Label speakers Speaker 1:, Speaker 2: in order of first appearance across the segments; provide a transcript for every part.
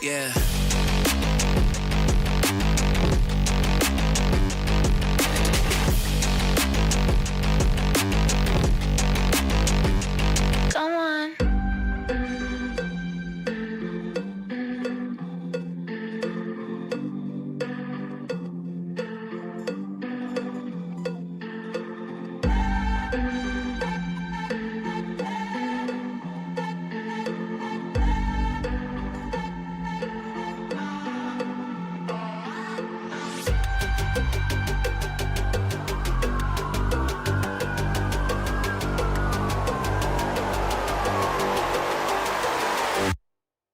Speaker 1: Yeah. Come on.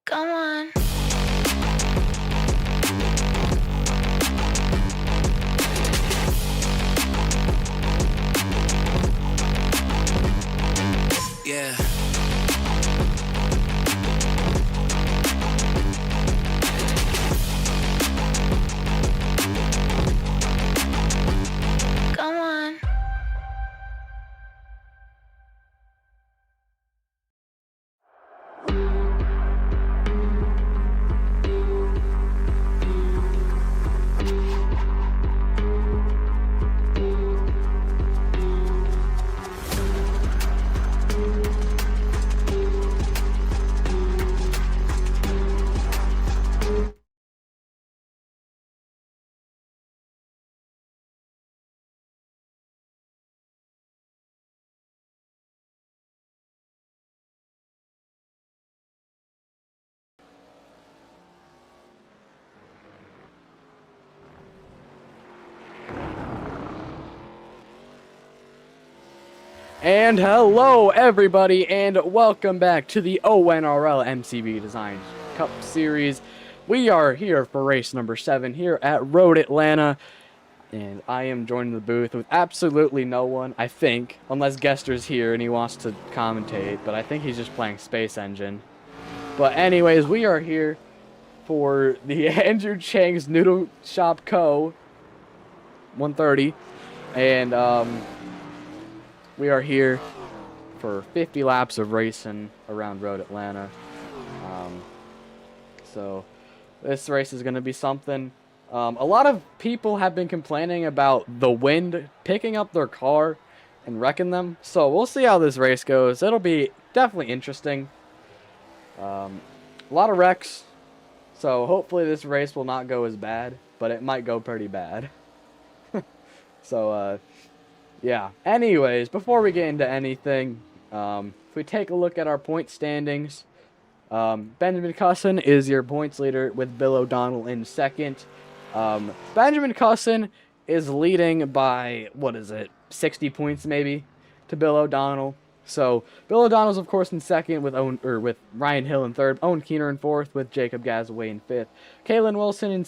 Speaker 1: Come on. Yeah. Come on.
Speaker 2: And hello everybody, and welcome back to the ONRL MCV Design Cup Series. We are here for race number 7 here at Road Atlanta, and I am joining the booth with absolutely no one, I think, unless Gester's here and he wants to commentate, but I think he's just playing Space Engine. But anyways, we are here for the Andrew Chang's Noodle Shop Co. 130, and we are here for 50 laps of racing around Road Atlanta. So this race is going to be something. A lot of people have been complaining about the wind picking up their car and wrecking them. So we'll see how this race goes. It'll be definitely interesting. A lot of wrecks. So hopefully this race will not go as bad, but it might go pretty bad. So, yeah. Anyways, before we get into anything, if we take a look at our point standings, Benjamin Cusson is your points leader with Bill O'Donnell in second. Benjamin Cusson is leading by, 60 points maybe to Bill O'Donnell. So Bill O'Donnell's of course in second with Ryan Hill in third, Owen Keener in fourth with Jacob Gazaway in fifth, Kaylin Wilson in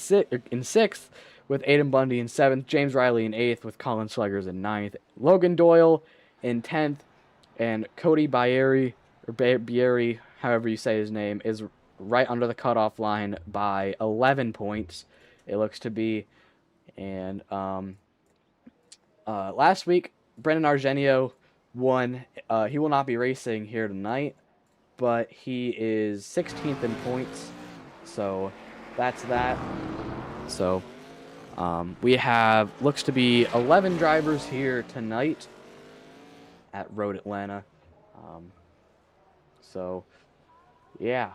Speaker 2: sixth with Aiden Bundy in 7th, James Riley in 8th with Colin Sluggers in 9th, Logan Doyle in 10th, and Cody Bieri, however you say his name, is right under the cutoff line by 11 points, it looks to be. And last week, Brendan Argenio won. He will not be racing here tonight, but he is 16th in points, so that's that. So we have, looks to be 11 drivers here tonight at Road Atlanta. So, yeah.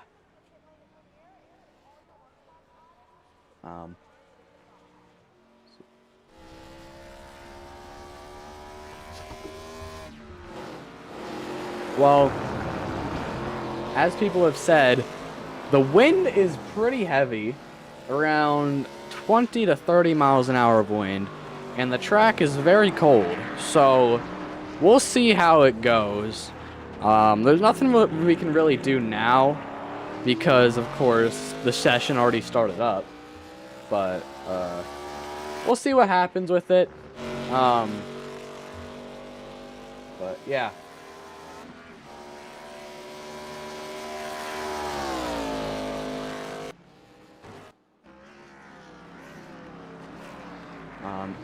Speaker 2: Well, as people have said, the wind is pretty heavy, around 20 to 30 miles an hour of wind, and the track is very cold, so we'll see how it goes. There's nothing we can really do now because of course the session already started up, but we'll see what happens with it. But yeah.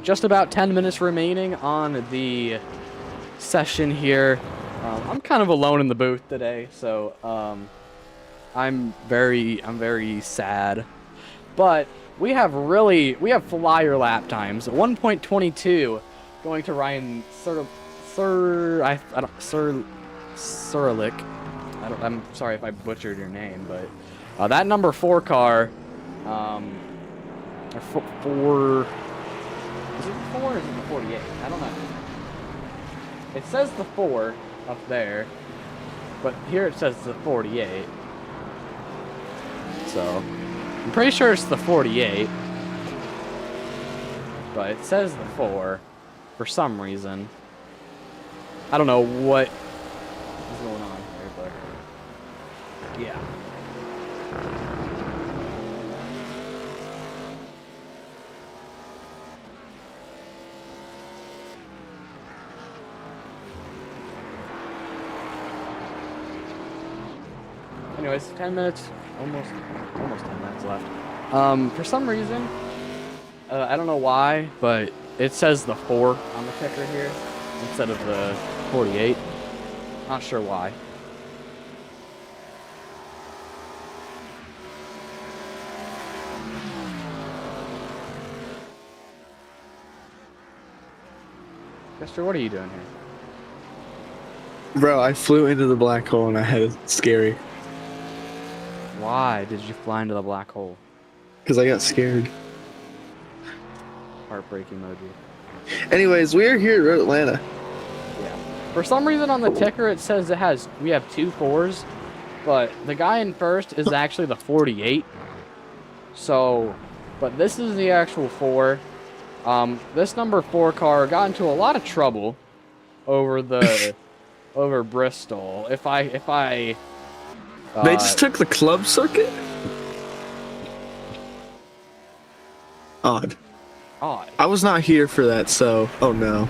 Speaker 2: Just about 10 minutes remaining on the session here. I'm kind of alone in the booth today, so I'm very sad. But we have flyer lap times. 1.22 going to Ryan Surlick. I'm sorry if I butchered your name, but that number 4 car, four. Is it the 4 or is it the 48? I don't know. It says the 4 up there, but here it says the 48. So I'm pretty sure it's the 48, but it says the 4 for some reason. I don't know what is going on here, but yeah. Anyways, 10 minutes, almost 10 minutes left. For some reason, I don't know why, but it says the 4 on the ticker here instead of the 48. Not sure why. Chester, what are you doing here?
Speaker 3: Bro, I flew into the black hole and I had it scary.
Speaker 2: Why did you fly into the black hole?
Speaker 3: Because I got scared.
Speaker 2: Heartbreak emoji.
Speaker 3: Anyways, we're here at Atlanta.
Speaker 2: Yeah. For some reason on the ticker it says we have 2 4s, but the guy in first is actually the 48. So, but this is the actual 4. This number 4 car got into a lot of trouble over over Bristol.
Speaker 3: They just took the club circuit? Odd. I was not here for that, so... Oh, no.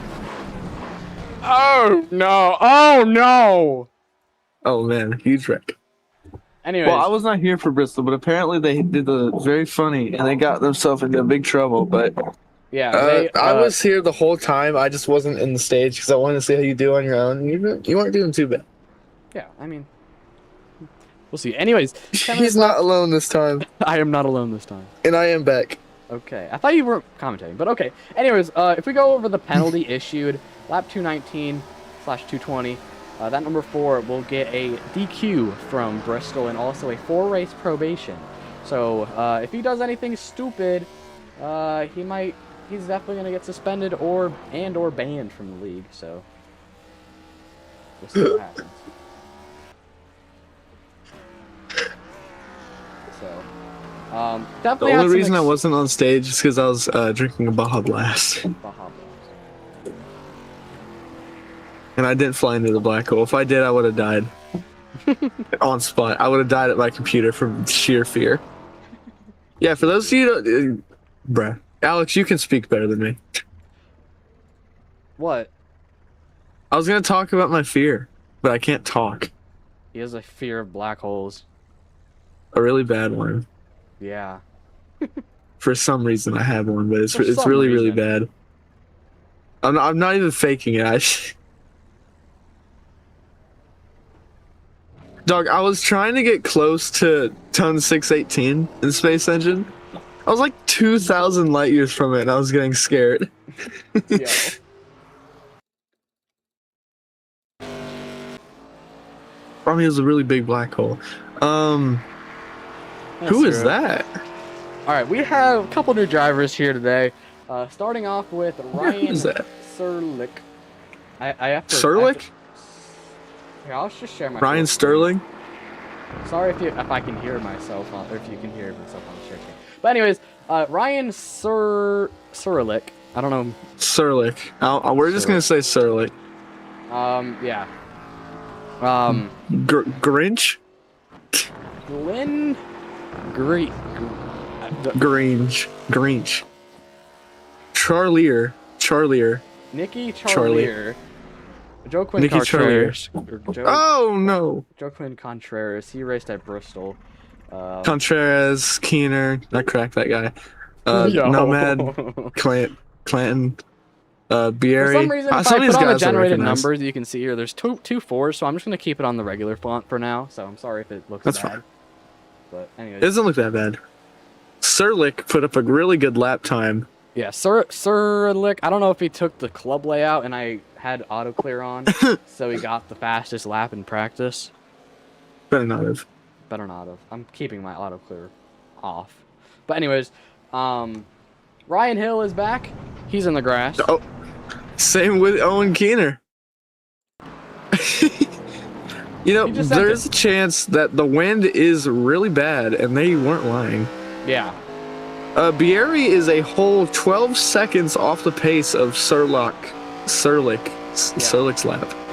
Speaker 2: Oh, no. Oh, no.
Speaker 3: Oh, man. Huge wreck.
Speaker 2: Anyways.
Speaker 3: Well, I was not here for Bristol, but apparently they did the very funny, and they got themselves into big trouble, but...
Speaker 2: Yeah,
Speaker 3: I was here the whole time. I just wasn't in the stage because I wanted to see how you do on your own. You weren't doing too bad.
Speaker 2: Yeah, I mean... We'll see. Anyways.
Speaker 3: He's not alone this time.
Speaker 2: I am not alone this time.
Speaker 3: And I am back.
Speaker 2: Okay. I thought you were commentating, but okay. Anyways, if we go over the penalty issued, lap 219/220, that number 4 will get a DQ from Bristol and also a 4-race probation. So, if he does anything stupid, he's definitely going to get suspended or banned from the league, so we'll see what happens. So, definitely
Speaker 3: the only reason I wasn't on stage is because I was drinking a Baja Blast. And I didn't fly into the black hole. If I did, I would have died. On spot. I would have died at my computer from sheer fear. Yeah, for those of you bruh. Alex, you can speak better than me.
Speaker 2: What?
Speaker 3: I was going to talk about my fear, but I can't talk.
Speaker 2: He has a fear of black holes.
Speaker 3: A really bad one.
Speaker 2: Yeah.
Speaker 3: For some reason I have one, but it's really, really bad. I'm not even faking it. Dog, I was trying to get close to ton 618 in Space Engine. I was like 2,000 light years from it, and I was getting scared.
Speaker 2: Yo.
Speaker 3: Probably was a really big black hole. Who is that?
Speaker 2: All right, we have a couple new drivers here today. Starting off with Ryan Surlick. I have to.
Speaker 3: Surlick?
Speaker 2: Here, I'll just share my.
Speaker 3: Ryan Sterling.
Speaker 2: Sorry if I can hear myself, or if you can hear myself on the share screen. But anyways, Ryan Surlick. I don't know.
Speaker 3: Surlick. We're just gonna say Surlick.
Speaker 2: Yeah.
Speaker 3: Grinch.
Speaker 2: Glenn.
Speaker 3: Grinch. Charlier.
Speaker 2: Nicky Charlier. Joe Quinn
Speaker 3: Nicky
Speaker 2: Contreras.
Speaker 3: Oh no.
Speaker 2: Joe Quinn Contreras. He raced at Bristol.
Speaker 3: Contreras, Keener. I cracked that guy. Nomad. Clanton. Bieri.
Speaker 2: For some reason, if I put on the generated numbers you can see here, there's two 4s, so I'm just going to keep it on the regular font for now, so I'm sorry if it looks bad.
Speaker 3: Fine.
Speaker 2: But
Speaker 3: It
Speaker 2: anyways,
Speaker 3: doesn't look that bad. Serlick put up a really good lap time.
Speaker 2: yeah, Sirlik. I don't know if he took the club layout and I had auto clear on, so he got the fastest lap in practice.
Speaker 3: Better not have.
Speaker 2: Better not have. I'm keeping my auto clear off. But anyways, Ryan Hill is back. He's in the grass.
Speaker 3: Oh, same with Owen Keener. You know,
Speaker 2: He just sent
Speaker 3: there's a chance that the wind is really bad, and they weren't lying.
Speaker 2: Yeah.
Speaker 3: Bieri is a whole 12 seconds off the pace of Serlick's lap.
Speaker 2: Wow.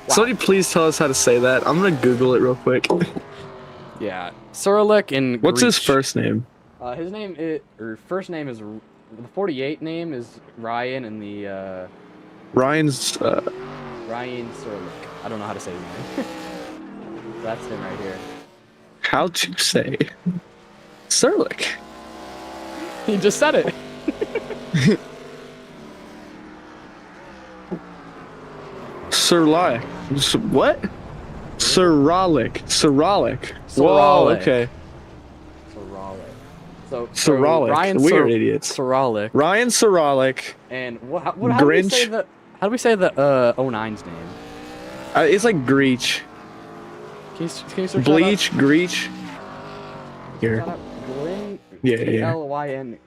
Speaker 3: Somebody please tell us how to say that. I'm gonna Google it real quick.
Speaker 2: Yeah. Sirlik in
Speaker 3: What's his
Speaker 2: Greach.
Speaker 3: first name?
Speaker 2: His name is, or first name is, the 48 name is Ryan, and the
Speaker 3: Ryan's.
Speaker 2: Ryan Sirlik. I don't know how to say his name. That's him right here.
Speaker 3: How to say Serlick?
Speaker 2: He just said it.
Speaker 3: Serlick. What? Serolic. Whoa, okay. Serolic.
Speaker 2: Ryan
Speaker 3: Weird idiots.
Speaker 2: Serolic.
Speaker 3: Ryan Serolic.
Speaker 2: And how do we say
Speaker 3: Grinch.
Speaker 2: the 09's name?
Speaker 3: It's like Greach.
Speaker 2: Can you search
Speaker 3: Bleach, Greach. Here.
Speaker 2: that up? Glenn.
Speaker 3: Yeah.
Speaker 2: Glyngrech.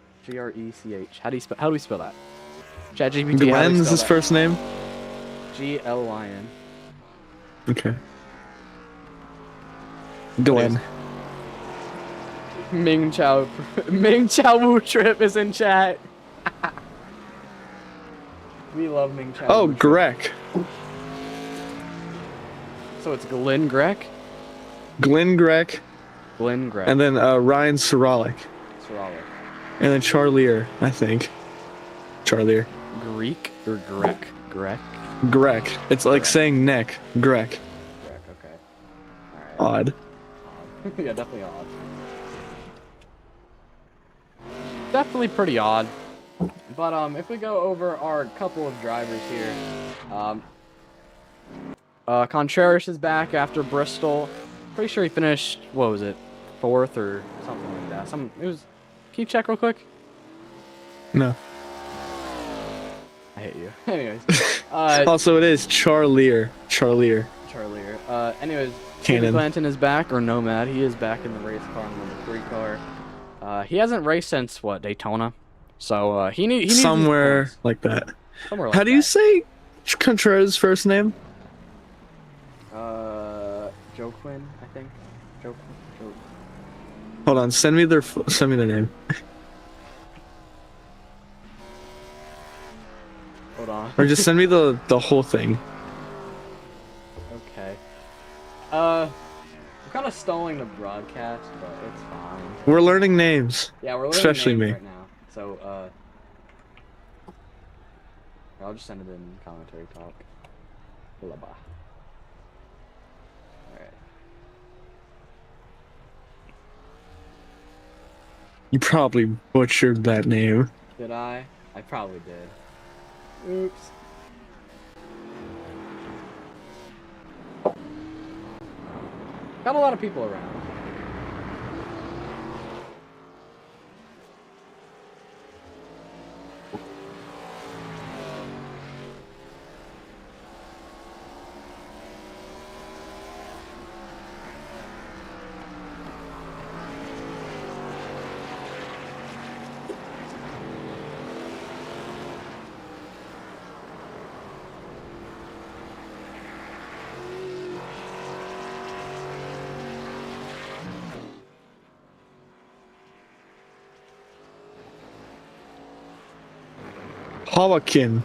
Speaker 2: How do we spell that? ChatGPT.
Speaker 3: Glenn's his first name?
Speaker 2: Glyn.
Speaker 3: Okay. Glenn.
Speaker 2: Ming Chao Wu Trip is in chat. We love Ming Chao.
Speaker 3: Oh,
Speaker 2: Wu Trip.
Speaker 3: Greg.
Speaker 2: So it's Glenn Grech?
Speaker 3: Glenn Greg.
Speaker 2: Glenn Grech.
Speaker 3: And then Ryan Serolic.
Speaker 2: Serolic.
Speaker 3: And then Charlier, I think. Charlier.
Speaker 2: Greek or Grek? Grek?
Speaker 3: Greg. It's like
Speaker 2: Greg.
Speaker 3: saying neck. Greg.
Speaker 2: Grek, okay. Alright.
Speaker 3: Odd.
Speaker 2: Yeah, definitely odd. Definitely pretty odd. But if we go over our couple of drivers here, Contreras is back after Bristol. Pretty sure he finished, what was it, 4th or something like that. Can you check real quick?
Speaker 3: No.
Speaker 2: I hate you. Anyways,
Speaker 3: Also, it is Charlier.
Speaker 2: Charlier. Anyways, Jamie
Speaker 3: Cannon.
Speaker 2: Clanton is back, or Nomad. He is back in the race car, in the number 3 car. He hasn't raced since what, Daytona? So he needs
Speaker 3: Somewhere
Speaker 2: these points.
Speaker 3: like that.
Speaker 2: Somewhere like
Speaker 3: How do you
Speaker 2: that.
Speaker 3: say Contreras' first name?
Speaker 2: Joe Quinn, I think. Joe.
Speaker 3: Hold on, send me their name.
Speaker 2: Hold on.
Speaker 3: Or just send me the whole thing.
Speaker 2: Okay. I'm kind of stalling the broadcast, but it's fine.
Speaker 3: We're learning names.
Speaker 2: Yeah, we're learning
Speaker 3: Especially
Speaker 2: names
Speaker 3: me.
Speaker 2: right now. So, I'll just send it in commentary talk. Blah, blah. Alright.
Speaker 3: You probably butchered that name.
Speaker 2: Did I? I probably did. Oops. Got a lot of people around.
Speaker 3: Hawakin.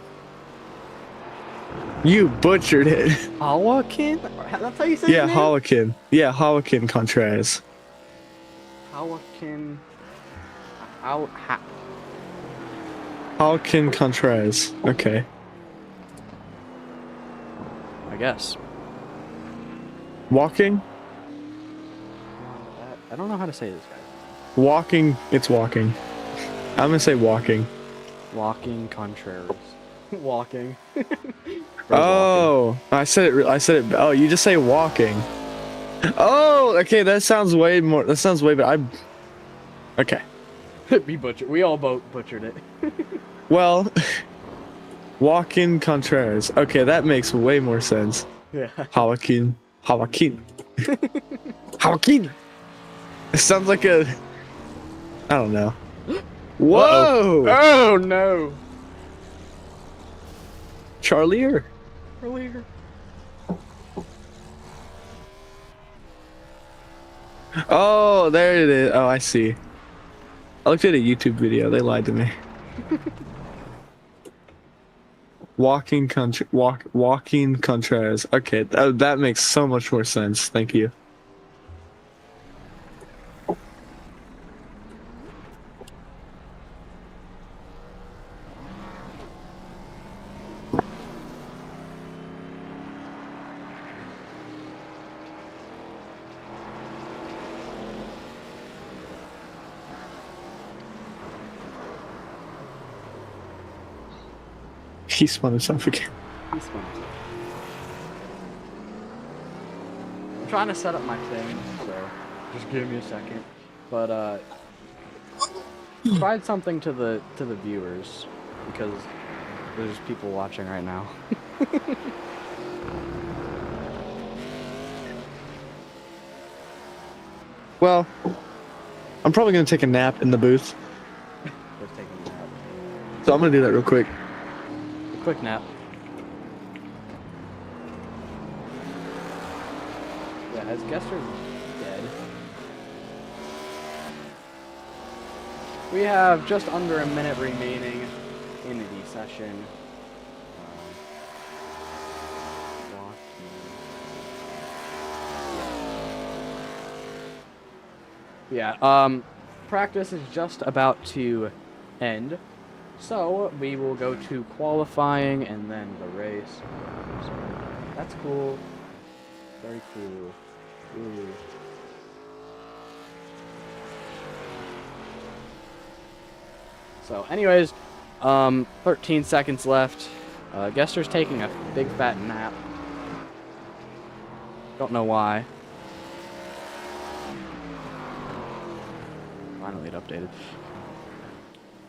Speaker 3: You butchered it.
Speaker 2: Hawakin? That's how you say
Speaker 3: Yeah,
Speaker 2: his name?
Speaker 3: Hawakin. Yeah, Hawakin Contreras.
Speaker 2: Hawakin.
Speaker 3: Hawakin Contreras. Okay.
Speaker 2: I guess.
Speaker 3: Walking?
Speaker 2: I don't know how to say this guy.
Speaker 3: Walking. It's walking. I'm gonna say walking.
Speaker 2: Walking Contreras. Walking.
Speaker 3: Oh, I said it. Oh, you just say walking. Oh, okay. That sounds way more. That sounds way better. Okay.
Speaker 2: We all both butchered it.
Speaker 3: Well, Joaquin Contreras. Okay, that makes way more sense.
Speaker 2: Yeah.
Speaker 3: Joaquin. Joaquin. It sounds like a. I don't know. Whoa!
Speaker 2: Oh no!
Speaker 3: Charlier.
Speaker 2: Earlier.
Speaker 3: Oh, there it is. Oh, I see. I looked at a YouTube video. They lied to me. Walking Contreras. Okay, that makes so much more sense. Thank you. He spun himself again.
Speaker 2: He's fun. I'm trying to set up my thing, so just give me a second. But provide something to the viewers because there's people watching right now.
Speaker 3: Well, I'm probably gonna take a nap in the booth,
Speaker 2: Just taking a nap.
Speaker 3: so I'm gonna do that real quick.
Speaker 2: A quick nap. Yeah, as GASCAR's dead. We have just under a minute remaining in the session. Yeah, practice is just about to end. So we will go to qualifying and then the race. So that's cool. Very cool. Ooh. So anyways, 13 seconds left. GASCAR's taking a big fat nap. Don't know why. Finally it updated.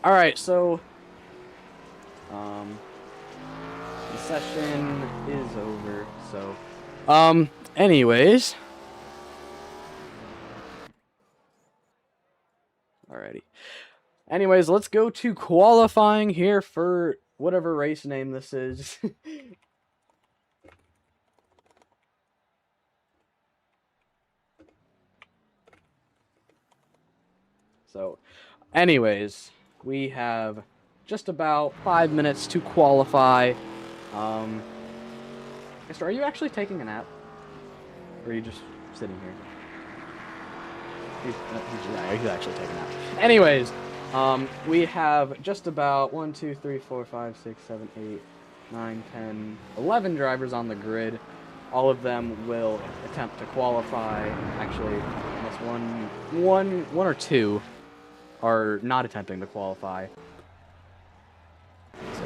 Speaker 2: Alright, so the session is over, so anyways. Alrighty. Anyways, let's go to qualifying here for whatever race name this is. So, anyways, we have just about 5 minutes to qualify. Mister, are you actually taking a nap? Or are you just sitting here? He's actually taking a nap. Anyways, we have just about 1, 2, 3, 4, 5, 6, 7, 8, 9, 10, 11 drivers on the grid. All of them will attempt to qualify. Actually, unless one or two are not attempting to qualify. So,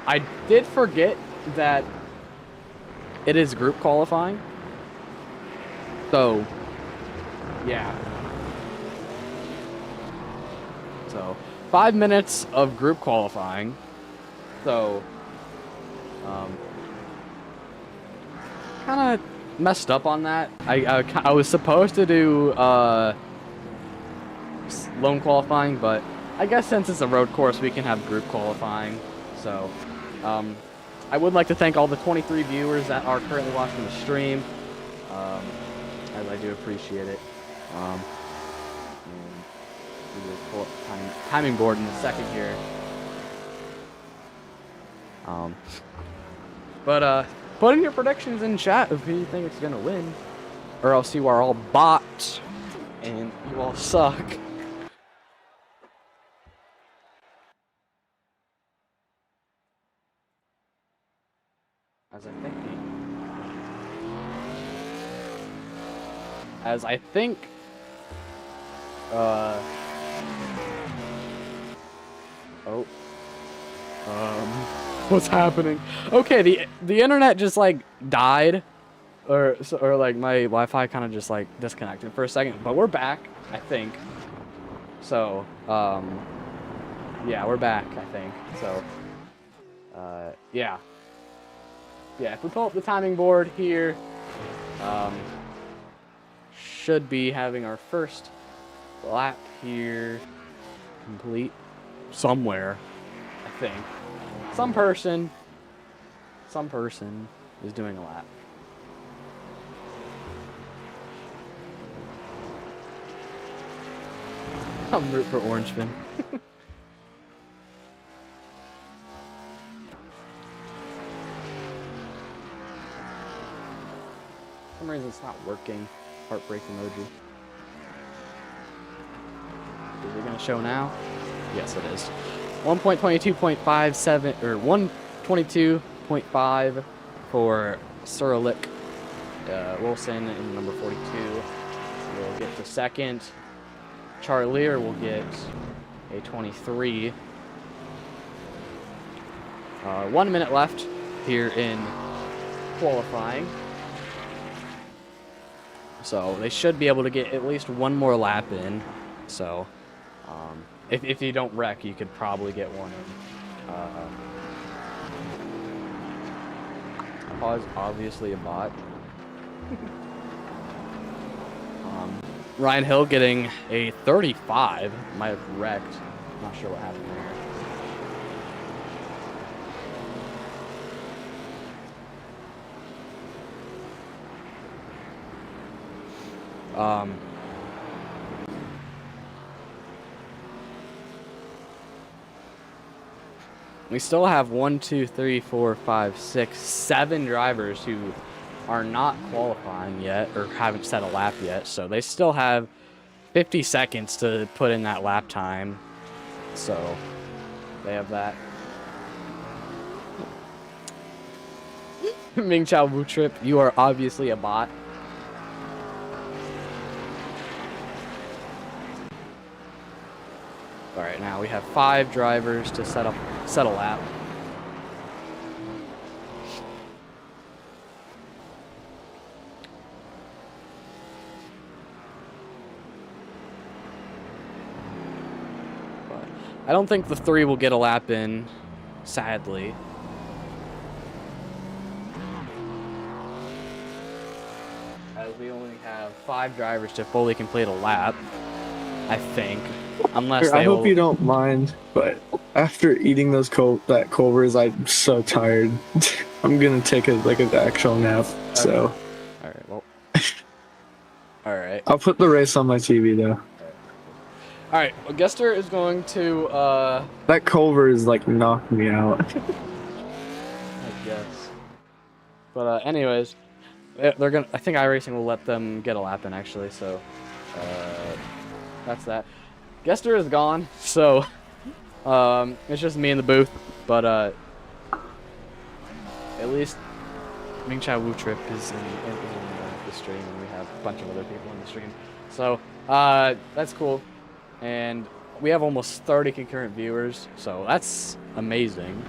Speaker 2: I did forget that it is group qualifying. So, yeah. So, 5 minutes of group qualifying. So, kind of messed up on that. I was supposed to do lone qualifying, but I guess since it's a road course, we can have group qualifying. So, I would like to thank all the 23 viewers that are currently watching the stream. As I do appreciate it. And we will pull up the timing board in a second here. But put in your predictions in chat of who you think is gonna win, or else you are all bots and you all suck. As I think, what's happening? Okay, the internet just like died or like my Wi-Fi kind of just like disconnected for a second, but we're back, I think. So, yeah, we're back, I think. So, yeah. Yeah, if we pull up the timing board here, should be having our first lap here complete somewhere, I think. Some person is doing a lap. I'm root for Orange Fin. For some reason it's not working. Heartbreak emoji. Is it gonna show now? Yes, it is. 1.22.57 or 122.5 for Surlick Wilson in number 42. We'll get the second. Charlier will get a 23. 1 minute left here in qualifying. So they should be able to get at least one more lap in. So if you don't wreck, you could probably get one in. Pause, obviously a bot. Ryan Hill getting a 35. Might have wrecked. Not sure what happened there. We still have 1, 2, 3, 4, 5, 6, 7 drivers who are not qualifying yet or haven't set a lap yet, so they still have 50 seconds to put in that lap time. So they have that. Ming Chao Wu Trip, you are obviously a bot. All right, now we have 5 drivers to set a lap. But I don't think the 3 will get a lap in, sadly. As we only have 5 drivers to fully complete a lap, I think. Unless
Speaker 3: I hope you don't mind, but after eating those that Culver's, I'm so tired. I'm gonna take an actual nap. Okay. So.
Speaker 2: All right. Well. All right.
Speaker 3: I'll put the race on my TV though.
Speaker 2: All right. Well, Guster is going to.
Speaker 3: That Culver's like knocked me out.
Speaker 2: I guess. But anyways, they're gonna. I think iRacing will let them get a lap in actually. So. That's that. Guester is gone, so it's just me in the booth. But at least Ming Chao Wu Trip is in the stream, and we have a bunch of other people in the stream. So that's cool, and we have almost 30 concurrent viewers, so that's amazing.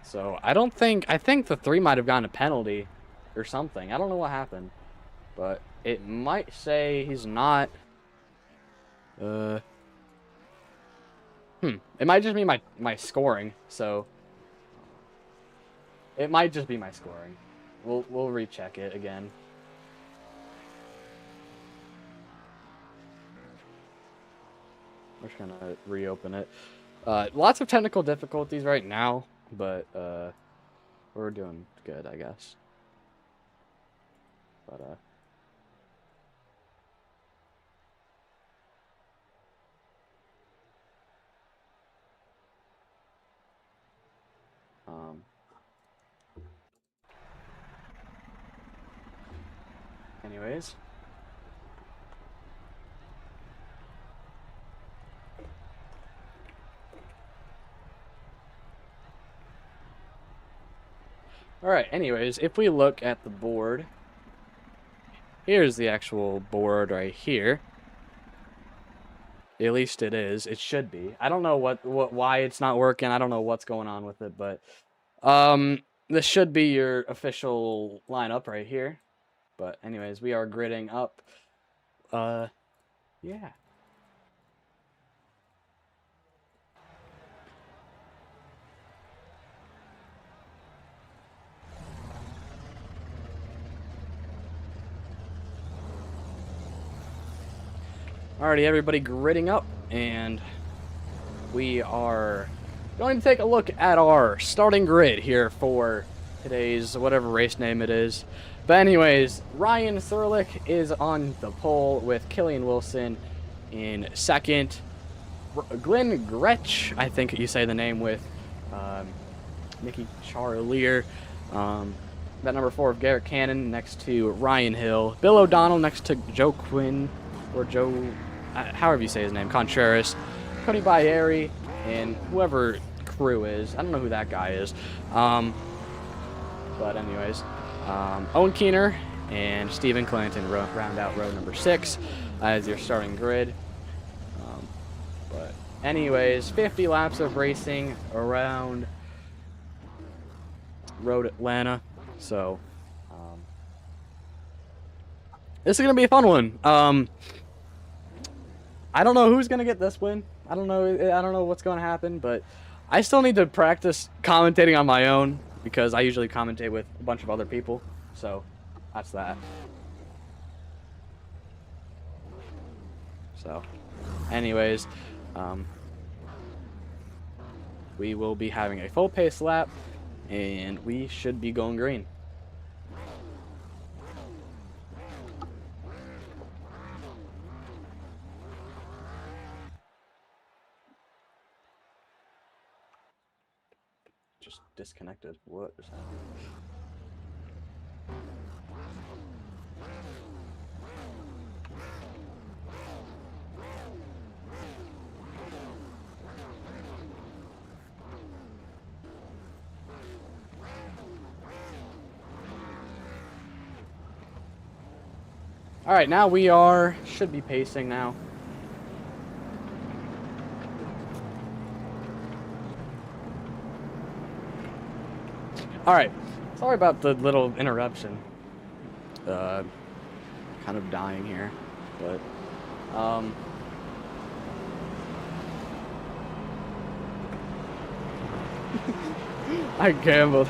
Speaker 2: So I think the 3 might have gotten a penalty or something. I don't know what happened, but it might say he's not. It might just be my scoring. So it might just be my scoring. We'll recheck it again. We're just gonna reopen it. Lots of technical difficulties right now. But we're doing good, I guess. But anyways. Alright, anyways, if we look at the board, here's the actual board right here. At least it is. It should be. I don't know why it's not working. I don't know what's going on with it, but this should be your official lineup right here. But anyways, we are gridding up. Yeah. Alrighty, everybody gridding up, and we are going to take a look at our starting grid here for today's whatever race name it is. But anyways, Ryan Serlich is on the pole with Killian Wilson in second. Glenn Gretsch, I think you say the name with Mickey Charlier. That number 4 of Garrett Cannon next to Ryan Hill. Bill O'Donnell next to Joe Quinn, or Joe, however you say his name, Contreras. Cody Baeri, and whoever crew is. I don't know who that guy is. But anyways, Owen Keener and Stephen Clanton round out row number 6 as your starting grid. But anyways, 50 laps of racing around Road Atlanta. So this is gonna be a fun one. I don't know who's gonna get this win. I don't know what's gonna happen, but I still need to practice commentating on my own because I usually commentate with a bunch of other people. So that's that. So anyways, we will be having a full pace lap and we should be going green. Just disconnected. What is happening? All right, now we should be pacing now. All right, sorry about the little interruption. Kind of dying here, but I gambled.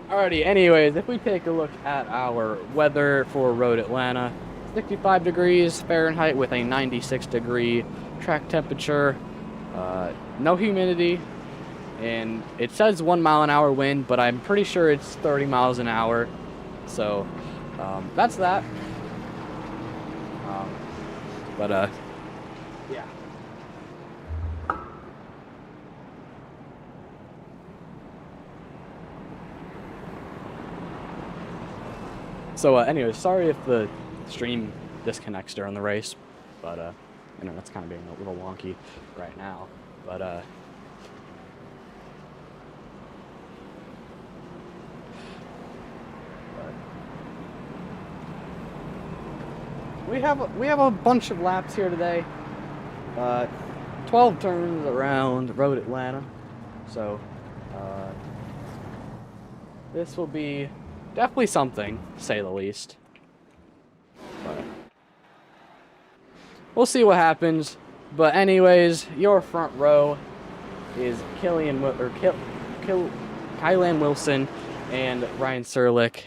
Speaker 2: Alrighty, anyways, if we take a look at our weather for Road Atlanta, 65 degrees Fahrenheit with a 96 degree track temperature, no humidity, and it says 1 mile an hour wind, but I'm pretty sure it's 30 miles an hour. So that's that. Yeah. So anyways, sorry if the stream disconnects during the race, but you know, that's kind of being a little wonky right now. But we have a bunch of laps here today. 12 turns around Road Atlanta, so this will be definitely something, to say the least. But we'll see what happens. But anyways, your front row is Kylan Wilson and Ryan Serlich.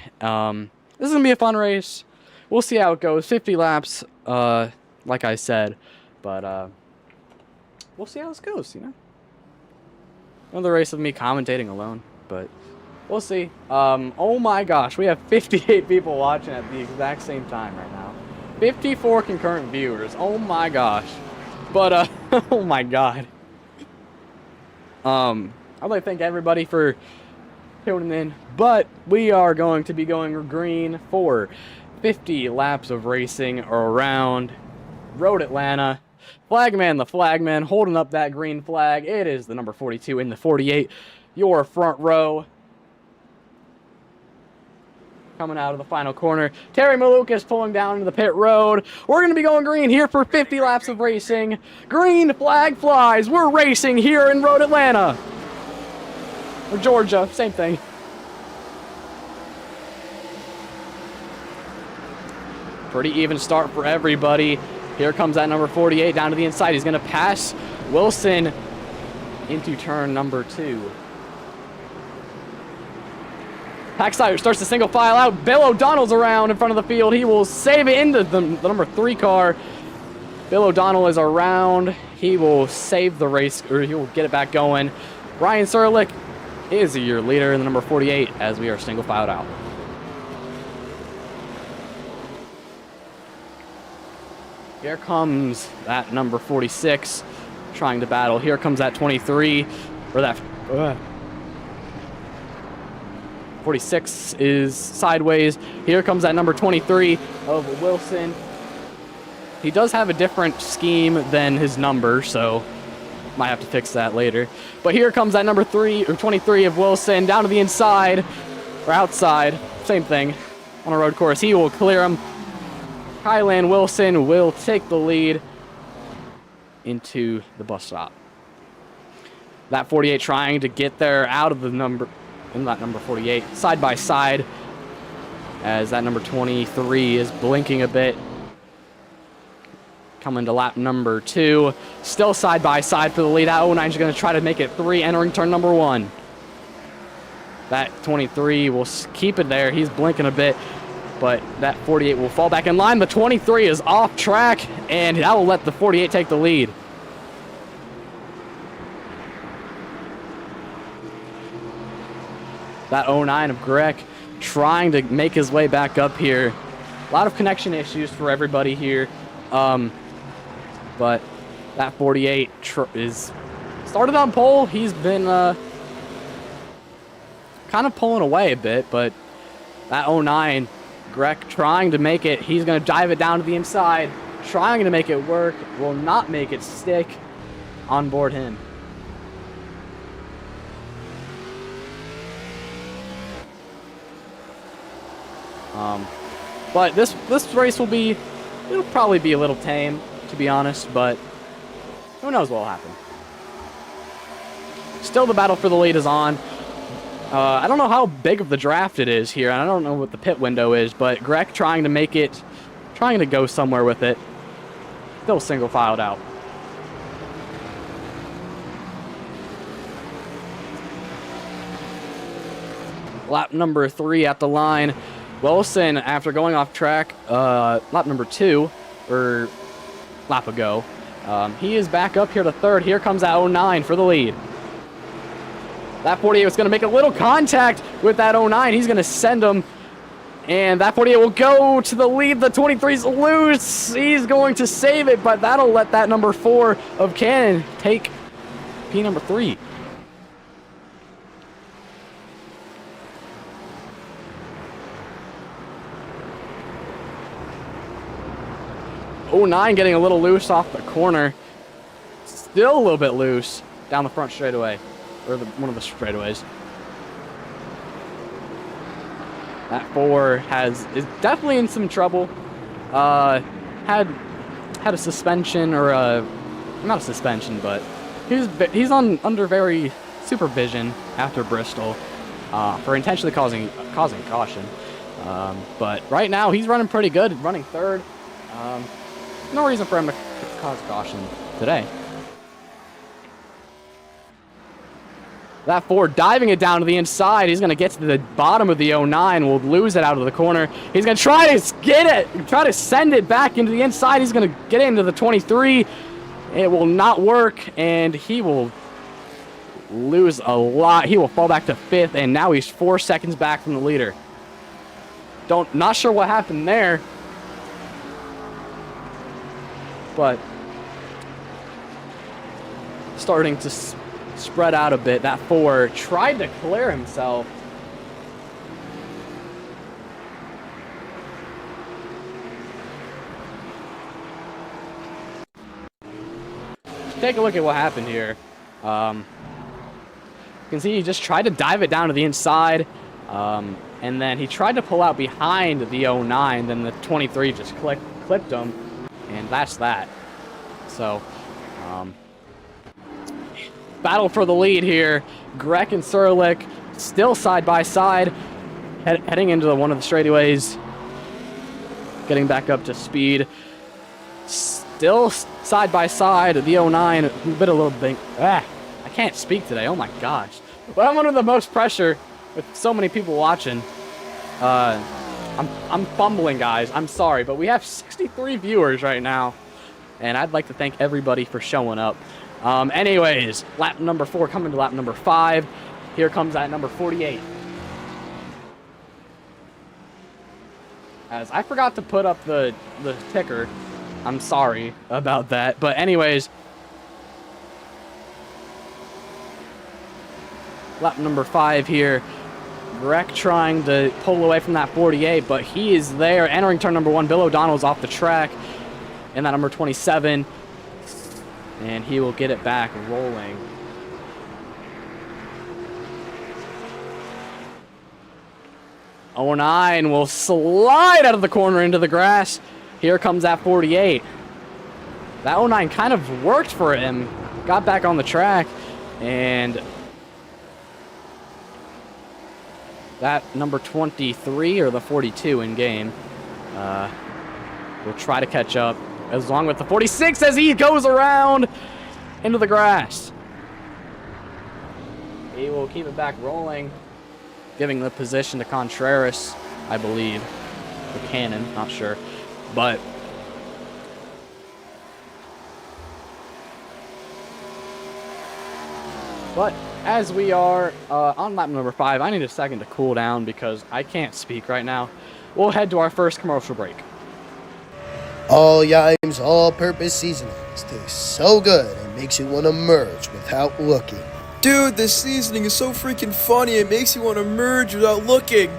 Speaker 2: This is gonna be a fun race. We'll see how it goes. 50 laps, like I said, but we'll see how this goes. You know, another race of me commentating alone, but we'll see. Oh my gosh, we have 58 people watching at the exact same time right now. 54 concurrent viewers. Oh my gosh. But oh my god. I'd like to thank everybody for tuning in. But we are going to be going green for 50 laps of racing around Road Atlanta. Flagman, the flagman, holding up that green flag. It is the number 42 in the 48. Your front row. coming out of the final corner. Terry Malukas pulling down into the pit road. We're going to be going green here for 50 laps of racing. Green flag flies. We're racing here in Road Atlanta. Or Georgia, same thing. Pretty even start for everybody. Here comes that number 48 down to the inside. He's going to pass Wilson into turn number 2. Packside starts to single file out. Bill O'Donnell's around in front of the field. He will save it into the number 3 car. Bill O'Donnell is around. He will save the race, or he will get it back going. Ryan Serlich is your leader in the number 48 as we are single filed out. Here comes that number 46 trying to battle. Here comes that 23, or that 46 is sideways. Here comes that number 23 of Wilson. He does have a different scheme than his number, so might have to fix that later. But here comes that number 3 or 23 of Wilson down to the inside or outside, same thing on a road course. He will clear him. Kylan Wilson will take the lead into the bus stop. That 48 trying to get there out of the number, not number 48, side by side, as that number 23 is blinking a bit. Coming to lap number 2, still side by side for the lead. That 09 is going to try to make it 3, entering turn number 1. That 23 will keep it there. He's blinking a bit, but that 48 will fall back in line. The 23 is off track, and that will let the 48 take the lead. That 09 of Greg trying to make his way back up here. A lot of connection issues for everybody here. But that 48 is started on pole. He's been kind of pulling away a bit, but that 09, Greg trying to make it. He's going to dive it down to the inside, trying to make it work. Will not make it stick on board him. But this race it'll probably be a little tame, to be honest, but who knows what will happen. Still the battle for the lead is on. I don't know how big of the draft it is here, and I don't know what the pit window is, but Greg trying to go somewhere with it. Still single filed out. Lap number 3 at the line. Wilson, after going off track, lap number 2, or lap ago, he is back up here to 3rd. Here comes that 09 for the lead. That 48 was going to make a little contact with that 09. He's going to send him, and that 48 will go to the lead. The 23's loose. He's going to save it, but that'll let that number 4 of Cannon take P number 3. '09 getting a little loose off the corner. Still a little bit loose down the front straightaway, or one of the straightaways. That 4 is definitely in some trouble. Had a suspension, or not a suspension, but he's under very supervision after Bristol for intentionally causing caution. But right now he's running pretty good, running 3rd. No reason for him to cause caution today. That 4 diving it down to the inside. He's going to get to the bottom of the 09. Will lose it out of the corner. He's going to try to get it, try to send it back into the inside. He's going to get into the 23. It will not work, and he will lose a lot. He will fall back to 5th, and now he's 4 seconds back from the leader. Not sure what happened there, but starting to spread out a bit. That 4 tried to clear himself. Take a look at what happened here. You can see he just tried to dive it down to the inside. And then he tried to pull out behind the 09, then the 23 just clipped him, and that's that. So, battle for the lead here. Greg and Surlick still side by side, heading into one of the straightaways, getting back up to speed. Still side by side, the 09, a little bit. I can't speak today. Oh my gosh. But I'm under the most pressure with so many people watching. I'm fumbling, guys. I'm sorry, but we have 63 viewers right now, and I'd like to thank everybody for showing up. Anyways, lap number 4 coming to lap number 5. Here comes that number 48. As I forgot to put up the ticker. I'm sorry about that. But anyways, lap number 5 here. Greg trying to pull away from that 48, but he is there. Entering turn number 1, Bill O'Donnell's off the track. And that number 27. And he will get it back rolling. '09 will slide out of the corner into the grass. Here comes that 48. That '09 kind of worked for him. Got back on the track. And that number 23 or the 42 in game will try to catch up, as long with the 46 as he goes around into the grass. He will keep it back rolling, giving the position to Contreras, I believe. The Cannon, not sure. But as we are on lap number 5, I need a second to cool down because I can't speak right now. We'll head to our first commercial break.
Speaker 4: All Yimes all-purpose seasonings taste so good it makes you want to merge without looking.
Speaker 5: Dude, this seasoning is so freaking funny, it makes you want to merge without looking.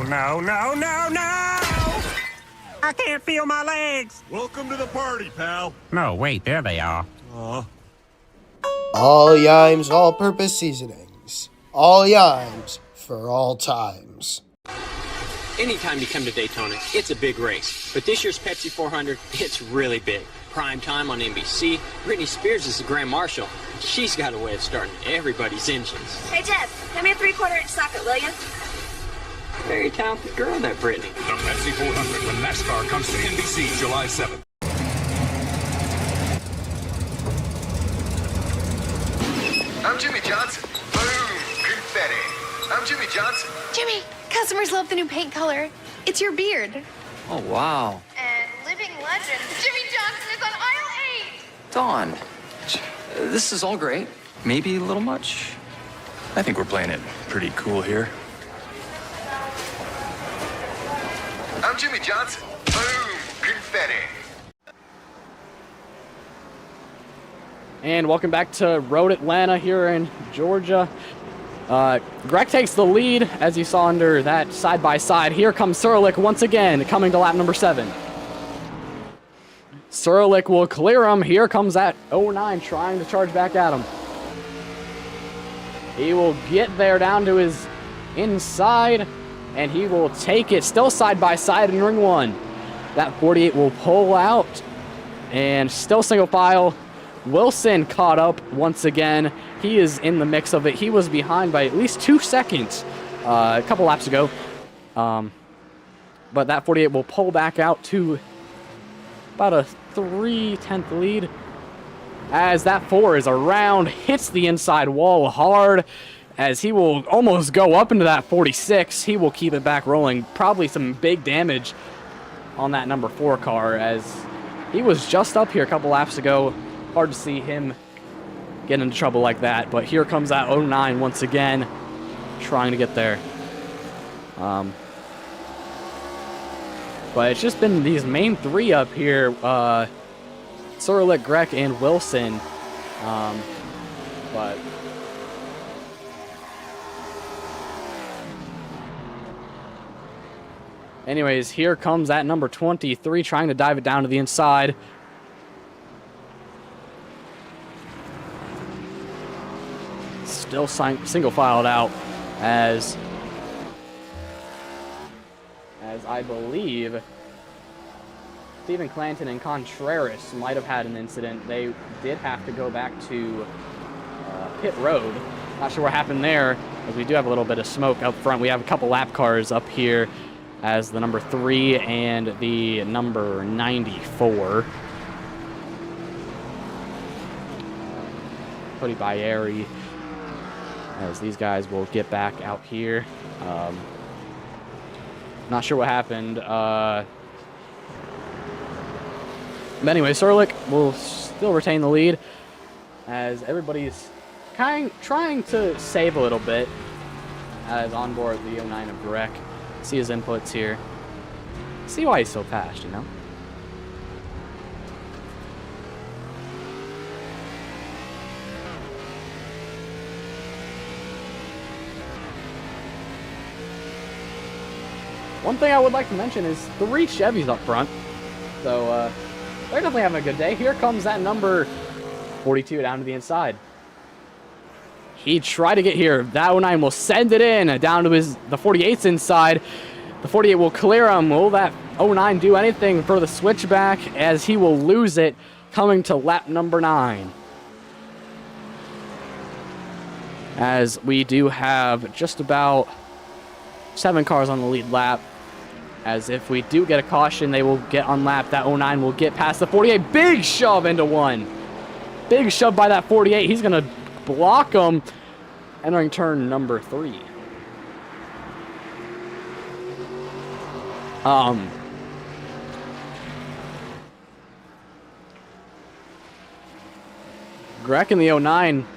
Speaker 6: No. I can't feel my legs.
Speaker 7: Welcome to the party, pal.
Speaker 6: No, wait, there they are.
Speaker 4: All Yimes all-purpose seasonings. All Yimes for all times.
Speaker 8: Anytime you come to Daytona, it's a big race. But this year's Pepsi 400, it's really big. Prime time on NBC. Britney Spears is the Grand Marshal. She's got a way of starting everybody's engines.
Speaker 9: Hey, Jeff, give me a 3/4 inch socket, will you?
Speaker 8: Very talented girl, that Britney.
Speaker 7: The Pepsi 400 when NASCAR comes to NBC July 7th.
Speaker 10: I'm Jimmy Johnson. Boom, confetti. I'm Jimmy Johnson.
Speaker 9: Jimmy, customers love the new paint color. It's your beard.
Speaker 11: Oh, wow.
Speaker 9: And living legend, Jimmy Johnson is on aisle 8.
Speaker 11: Dawn, this is all great. Maybe a little much.
Speaker 7: I think we're playing it pretty cool here.
Speaker 10: I'm Jimmy Johnson. Boom, confetti.
Speaker 2: And welcome back to Road Atlanta here in Georgia. Greg takes the lead, as you saw under that side-by-side. Here comes Surlick once again, coming to lap number 7. Surlick will clear him. Here comes that 09 trying to charge back at him. He will get there down to his inside, and he will take it still side-by-side in ring 1. That 48 will pull out, and still single file. Wilson caught up once again. He is in the mix of it. He was behind by at least 2 seconds a couple laps ago. But that 48 will pull back out to about a 3/10 lead. As that 4 is around, hits the inside wall hard. As he will almost go up into that 46. He will keep it back rolling. Probably some big damage on that number 4 car, as he was just up here a couple laps ago. Hard to see him get into trouble like that, but here comes that 09 once again, trying to get there. But it's just been these main 3 up here, Surlick, Greg, and Wilson. But anyways, here comes that number 23 trying to dive it down to the inside. Still single filed out. as I believe Stephen Clanton and Contreras might have had an incident. They did have to go back to pit road. Not sure what happened there, as we do have a little bit of smoke up front. We have a couple lap cars up here as the number 3 and the number 94. Cody Bayeri, as these guys will get back out here. Not sure what happened. But anyway, Surlick will still retain the lead as everybody's trying to save a little bit as on board the 09 of Grec. See his inputs here. See why he's so fast, you know? One thing I would like to mention is 3 Chevys up front. So, they're definitely having a good day. Here comes that number 42 down to the inside. He tried to get here. That 09 will send it in down to the 48's inside. The 48 will clear him. Will that 09 do anything for the switchback as he will lose it coming to lap number 9? As we do have just about 7 cars on the lead lap. As if we do get a caution, they will get unlapped. That 09 will get past the 48. Big shove into 1. Big shove by that 48. He's going to block him entering turn number 3. Grec in the 09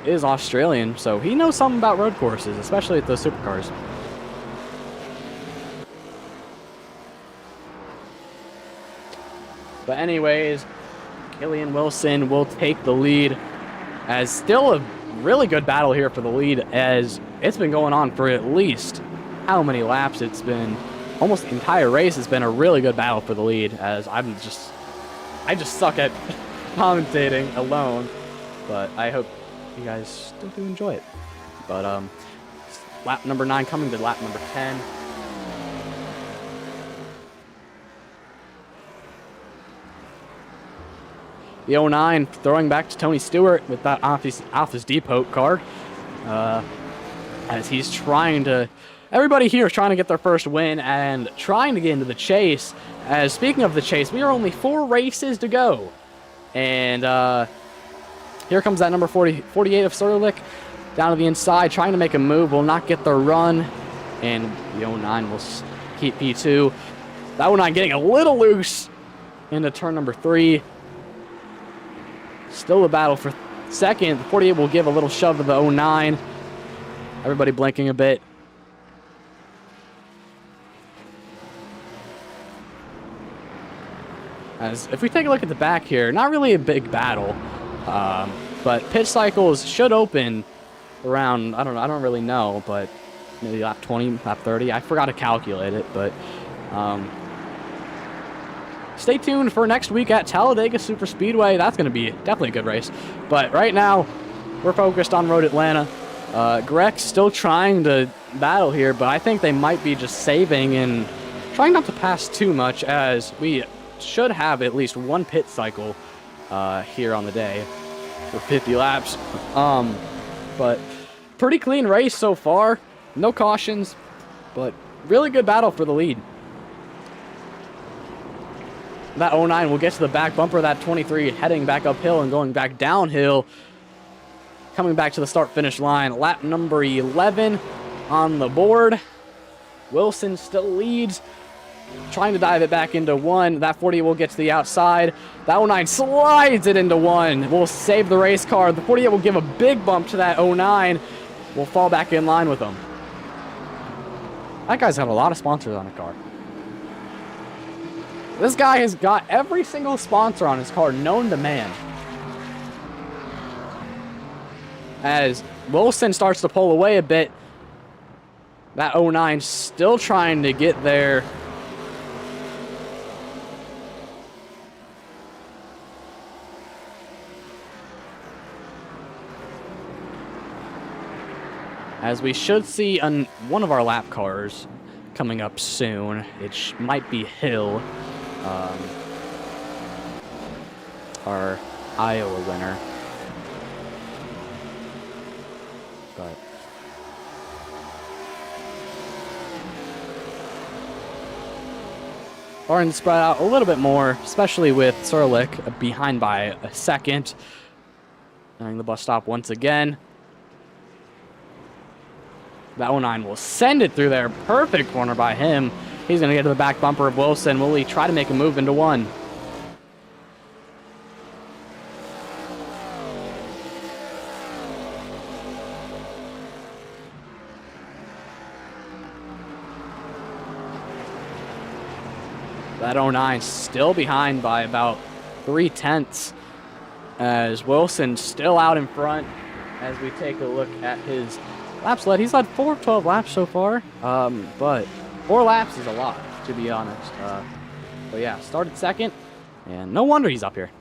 Speaker 2: is Australian, so he knows something about road courses, especially at those supercars. But anyways, Killian Wilson will take the lead as still a really good battle here for the lead as it's been going on for at least how many laps it's been. Almost the entire race has been a really good battle for the lead as I just suck at commentating alone, but I hope you guys still do enjoy it. But lap number 9 coming to lap number 10. The 09 throwing back to Tony Stewart with that Alphys Depot card. As he's trying to... Everybody here is trying to get their first win and trying to get into the chase. As speaking of the chase, we are only 4 races to go. And here comes that number 48 of Surlick down to the inside, trying to make a move. Will not get the run. And the 09 will keep P2. That 09 getting a little loose into turn number 3. Still a battle for second. The 48 will give a little shove to the 09. Everybody blinking a bit. As if we take a look at the back here, not really a big battle, but pit cycles should open around, I don't really know, but maybe lap 20, lap 30. I forgot to calculate it, but stay tuned for next week at Talladega Superspeedway. That's going to be definitely a good race. But right now, we're focused on Road Atlanta. Grec's still trying to battle here, but I think they might be just saving and trying not to pass too much, as we should have at least 1 pit cycle here on the day for 50 laps. But pretty clean race so far. No cautions, but really good battle for the lead. That 09 will get to the back bumper. That 23 heading back uphill and going back downhill. Coming back to the start-finish line. Lap number 11 on the board. Wilson still leads. Trying to dive it back into 1. That 40 will get to the outside. That 09 slides it into 1. Will save the race car. The 48 will give a big bump to that 09. Will fall back in line with him. That guy's got a lot of sponsors on the car. This guy has got every single sponsor on his car known to man. As Wilson starts to pull away a bit. That 09 still trying to get there. as we should see one of our lap cars coming up soon. It might be Hill, our Iowa winner. But starting to spread out a little bit more, especially with Surlick behind by a second. Entering the bus stop once again. That 09 will send it through there. Perfect corner by him. He's going to get to the back bumper of Wilson. Will he try to make a move into one? That 09 still behind by about 3/10, as Wilson still out in front. As we take a look at his laps led, he's led 4 of 12 laps so far, but 4 laps is a lot, to be honest. But yeah, started second, and no wonder he's up here.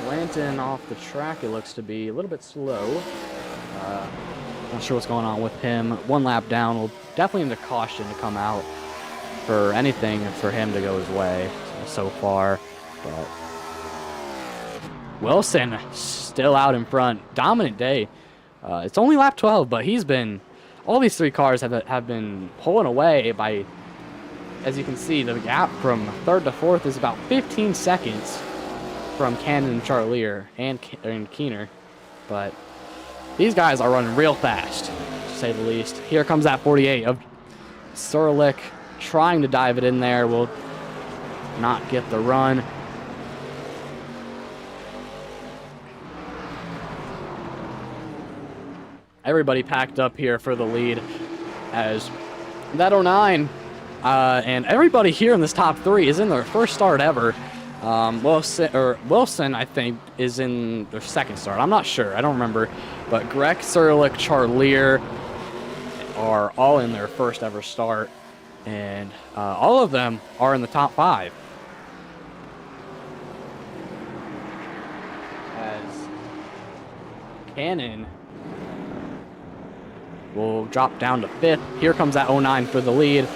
Speaker 2: Clanton off the track, it looks to be a little bit slow. Not sure what's going on with him. 1 lap down, will definitely need a caution to come out for anything for him to go his way so far. But Wilson still out in front. Dominant day. It's only lap 12, but he's been, all these 3 cars have been pulling away by, as you can see, the gap from 3rd to 4th is about 15 seconds. From Cannon and Charlier and Keener, but these guys are running real fast, to say the least. Here comes that 48 of Surlick trying to dive it in there. Will not get the run. Everybody packed up here for the lead, as that 09 and everybody here in this top 3 is in their first start ever. Wilson, I think, is in their second start. I'm not sure. I don't remember. But Greg, Surlick, Charlier are all in their first ever start. And all of them are in the top 5. As Cannon will drop down to 5th. Here comes that 09 for the lead.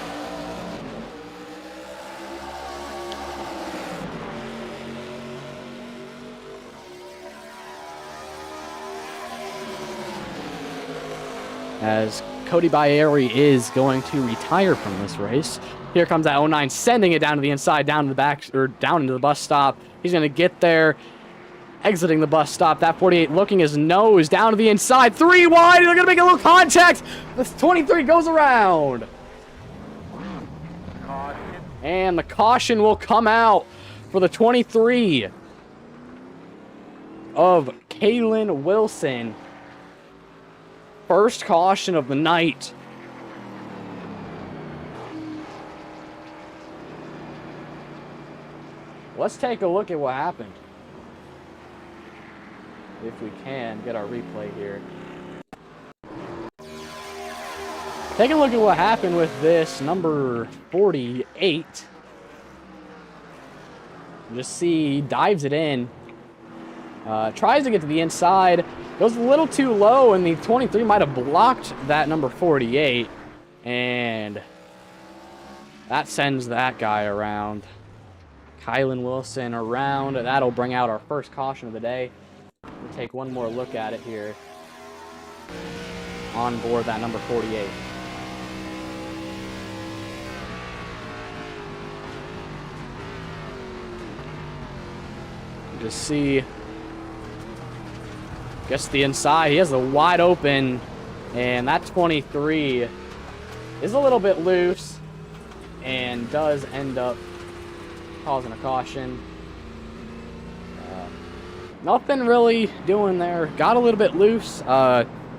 Speaker 2: As Cody Baeri is going to retire from this race. Here comes that 09, sending it down to the inside, down to the back, or down into the bus stop. He's going to get there, exiting the bus stop. That 48 looking his nose down to the inside. 3 wide, they're going to make a little contact. The 23 goes around. And the caution will come out for the 23 of Kaylin Wilson. First caution of the night. Let's take a look at what happened. If we can get our replay here. Take a look at what happened with this number 48. Just see, he dives it in. Tries to get to the inside. Goes a little too low, and the 23 might have blocked that number 48. And that sends that guy around. Kylan Wilson around. That'll bring out our first caution of the day. We'll take one more look at it here. On board that number 48. Just see. Gets the inside. He has the wide open. And that 23 is a little bit loose. And does end up causing a caution. Nothing really doing there. Got a little bit loose.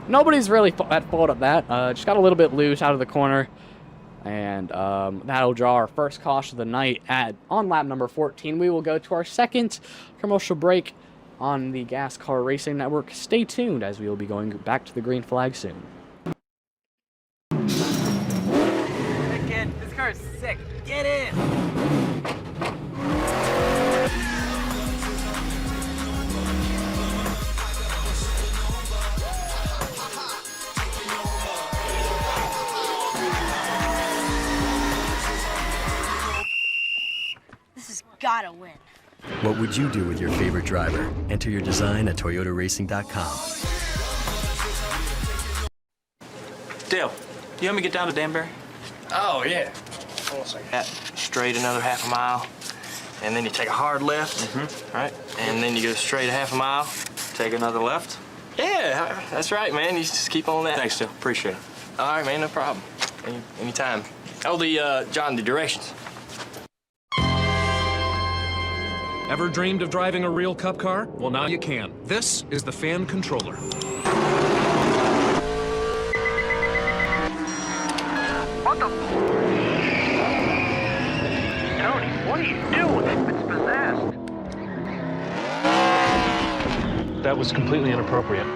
Speaker 2: Nobody's really at fault of that. Just got a little bit loose out of the corner. And that'll draw our first caution of the night on lap number 14. We will go to our second commercial break on the GASCAR Racing Network. Stay tuned as we will be going back to the green flag soon.
Speaker 12: Hey kid, this car is sick. Get in!
Speaker 9: This has gotta win.
Speaker 13: What would you do with your favorite driver? Enter your design at toyotaracing.com.
Speaker 12: Dale, you help me get down to Danbury?
Speaker 14: Oh, yeah. Hold on a second. Straight another half a mile, and then you take a hard left, right? And then you go straight a half a mile.
Speaker 12: Take another left?
Speaker 14: Yeah, that's right, man. You just keep on that.
Speaker 12: Thanks, Dale. Appreciate it.
Speaker 14: All right, man, no problem. Anytime. Oh, John, the directions.
Speaker 7: Ever dreamed of driving a real Cup car? Well, now you can. This is the fan controller.
Speaker 6: What the? Tony, what are you doing? It's possessed.
Speaker 15: That was completely inappropriate.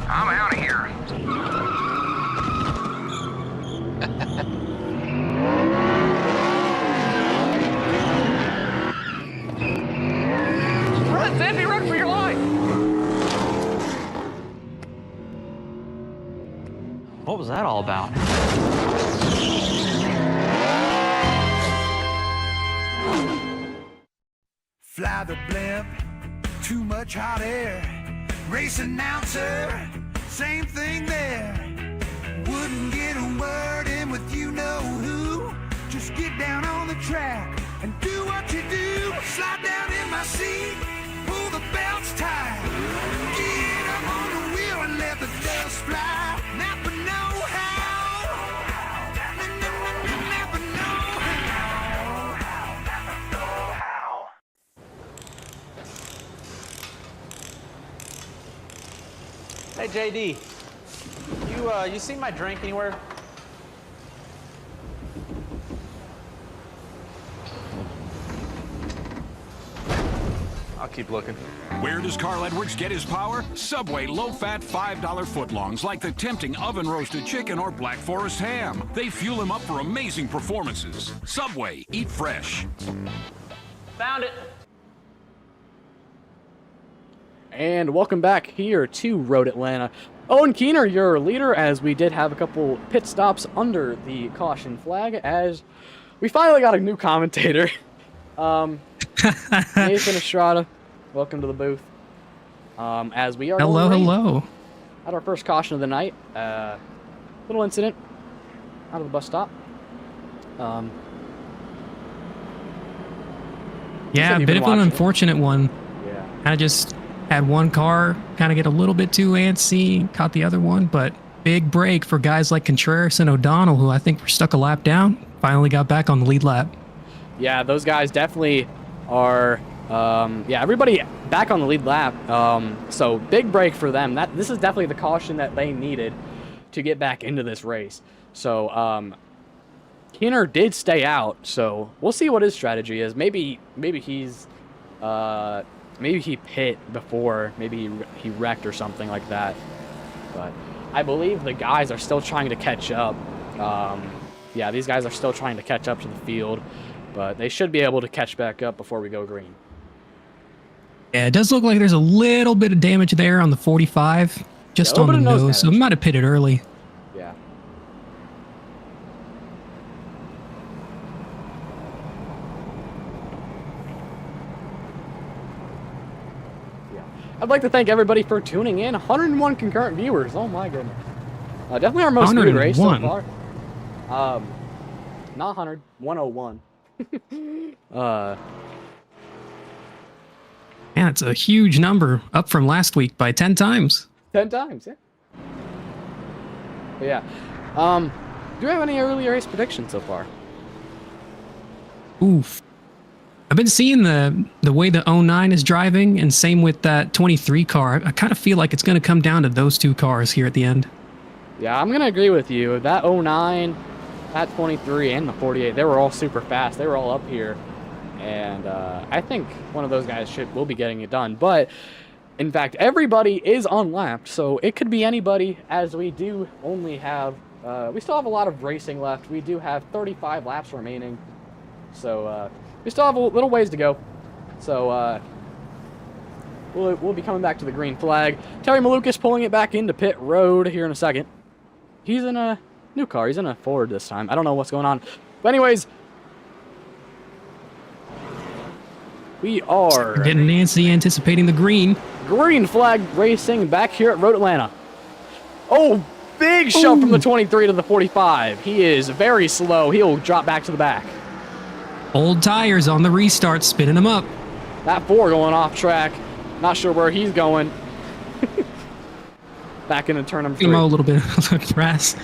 Speaker 6: I'm out of here.
Speaker 12: Run, Sandy, run for your life! What was that all about?
Speaker 16: Fly the blimp, too much hot air. Race announcer, same thing there. Wouldn't get a word in with you know who. Just get down on the track and do what you do. Slide down in my seat, pull the belts tight. Get up on the wheel and let the dust fly. Never know how. Never know how.
Speaker 12: Hey, JD. You seen my drink anywhere? I'll keep looking.
Speaker 7: Where does Carl Edwards get his power? Subway low-fat $5 footlongs like the tempting oven-roasted chicken or Black Forest ham. They fuel him up for amazing performances. Subway, eat fresh.
Speaker 12: Found it.
Speaker 2: And welcome back here to Road Atlanta. Owen Keener, your leader, as we did have a couple pit stops under the caution flag, as we finally got a new commentator. Nathan Estrada, welcome to the booth. As we are
Speaker 17: hello.
Speaker 2: At our first caution of the night, little incident out of the bus stop.
Speaker 17: Yeah, a bit of an unfortunate one.
Speaker 2: Yeah.
Speaker 17: I just had one car kind of get a little bit too antsy, caught the other one, but big break for guys like Contreras and O'Donnell, who I think were stuck a lap down, finally got back on the lead lap.
Speaker 2: Yeah, those guys definitely are, everybody back on the lead lap. So big break for them. This is definitely the caution that they needed to get back into this race. So Keener did stay out, so we'll see what his strategy is. Maybe he's maybe he pit before, maybe he wrecked or something like that. But I believe the guys are still trying to catch up. Yeah, these guys are still trying to catch up to the field, but they should be able to catch back up before we go green.
Speaker 17: Yeah, it does look like there's a little bit of damage there on the 45, just on the nose, so we might have pitted early.
Speaker 2: Yeah. I'd like to thank everybody for tuning in. 101 concurrent viewers. Oh my goodness. Definitely our most viewed race so far. Not 100, 101.
Speaker 17: Yeah, it's a huge number, up from last week by 10 times.
Speaker 2: 10 times, yeah. But yeah. Do you have any early race predictions so far?
Speaker 17: Oof. I've been seeing the way the 09 is driving, and same with that 23 car. I kind of feel like it's going to come down to those two cars here at the end.
Speaker 2: Yeah, I'm going to agree with you. That 09, that 23, and the 48, they were all super fast. They were all up here. And I think one of those guys will be getting it done. But, in fact, everybody is unlapped, so it could be anybody, as we do only have... we still have a lot of racing left. We do have 35 laps remaining. So, we still have a little ways to go. So, we'll be coming back to the green flag. Terry Malukas pulling it back into pit road here in a second. He's in a new car. He's in a Ford this time. I don't know what's going on. But anyways, we are...
Speaker 17: Getting Nancy anticipating the green.
Speaker 2: Green flag racing back here at Road Atlanta. Oh, big shove from the 23 to the 45. He is very slow. He'll drop back to the back.
Speaker 17: Old tires on the restart, spinning him up.
Speaker 2: That 4 going off track. Not sure where he's going. Back into turn number 3.
Speaker 17: A little bit of grass.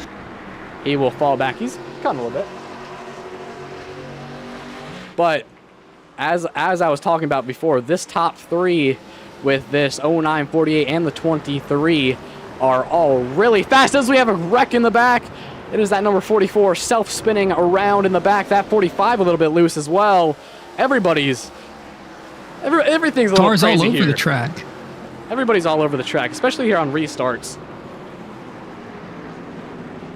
Speaker 2: He will fall back. He's cutting a little bit. But as I was talking about before, this top 3 with this 09, 48, and the 23 are all really fast. As we have a wreck in the back. It is that number 44 self-spinning around in the back. That 45 a little bit loose as well. Everything's a little crazy
Speaker 17: Cars all over
Speaker 2: here.
Speaker 17: the track.
Speaker 2: Everybody's all over the track, especially here on restarts.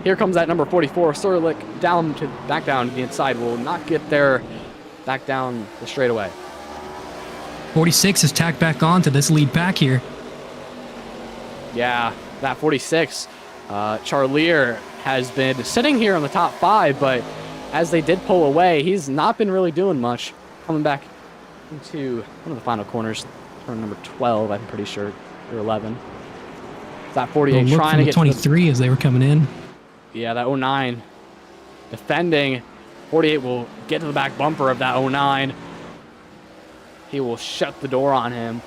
Speaker 2: Here comes that number 44, Surlick, back down to the inside. Will not get there, back down the straightaway.
Speaker 17: 46 is tacked back on to this lead back here.
Speaker 2: Yeah, that 46. Charlier has been sitting here in the top 5, but as they did pull away, he's not been really doing much. Coming back into one of the final corners, turn number 12, I'm pretty sure, or 11. That 48 trying to get
Speaker 17: 23 as they were coming in.
Speaker 2: Yeah, that 09 defending. 48 will get to the back bumper of that 09. He will shut the door on him.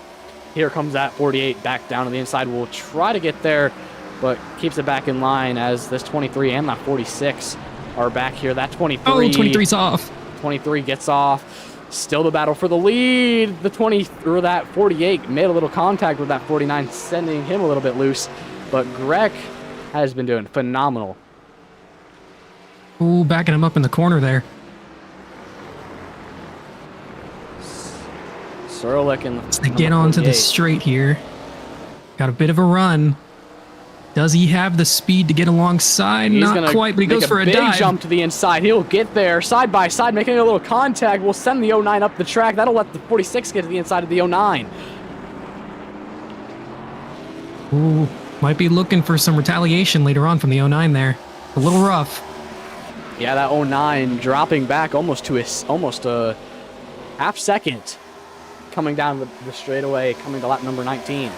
Speaker 2: Here comes that 48 back down to the inside. Will try to get there, but keeps it back in line as this 23 and that 46 are back here. That 23.
Speaker 17: Oh, 23's off.
Speaker 2: 23 gets off. Still the battle for the lead. The 48 made a little contact with that 49, sending him a little bit loose. But Greg has been doing phenomenal.
Speaker 17: Ooh, backing him up in the corner there.
Speaker 2: Surlick in the...
Speaker 17: Let's get onto the straight here. Got a bit of a run. Does he have the speed to get alongside?
Speaker 2: He's
Speaker 17: Not quite, but he goes for a
Speaker 2: big
Speaker 17: dive.
Speaker 2: Jump to the inside. He'll get there side by side, making a little contact. We'll send the 09 up the track. That'll let the 46 get to the inside of the 09.
Speaker 17: Ooh, might be looking for some retaliation later on from the 09 there. A little rough.
Speaker 2: Yeah, that 09 dropping back almost a half second. Coming down the straightaway, coming to lap number 19.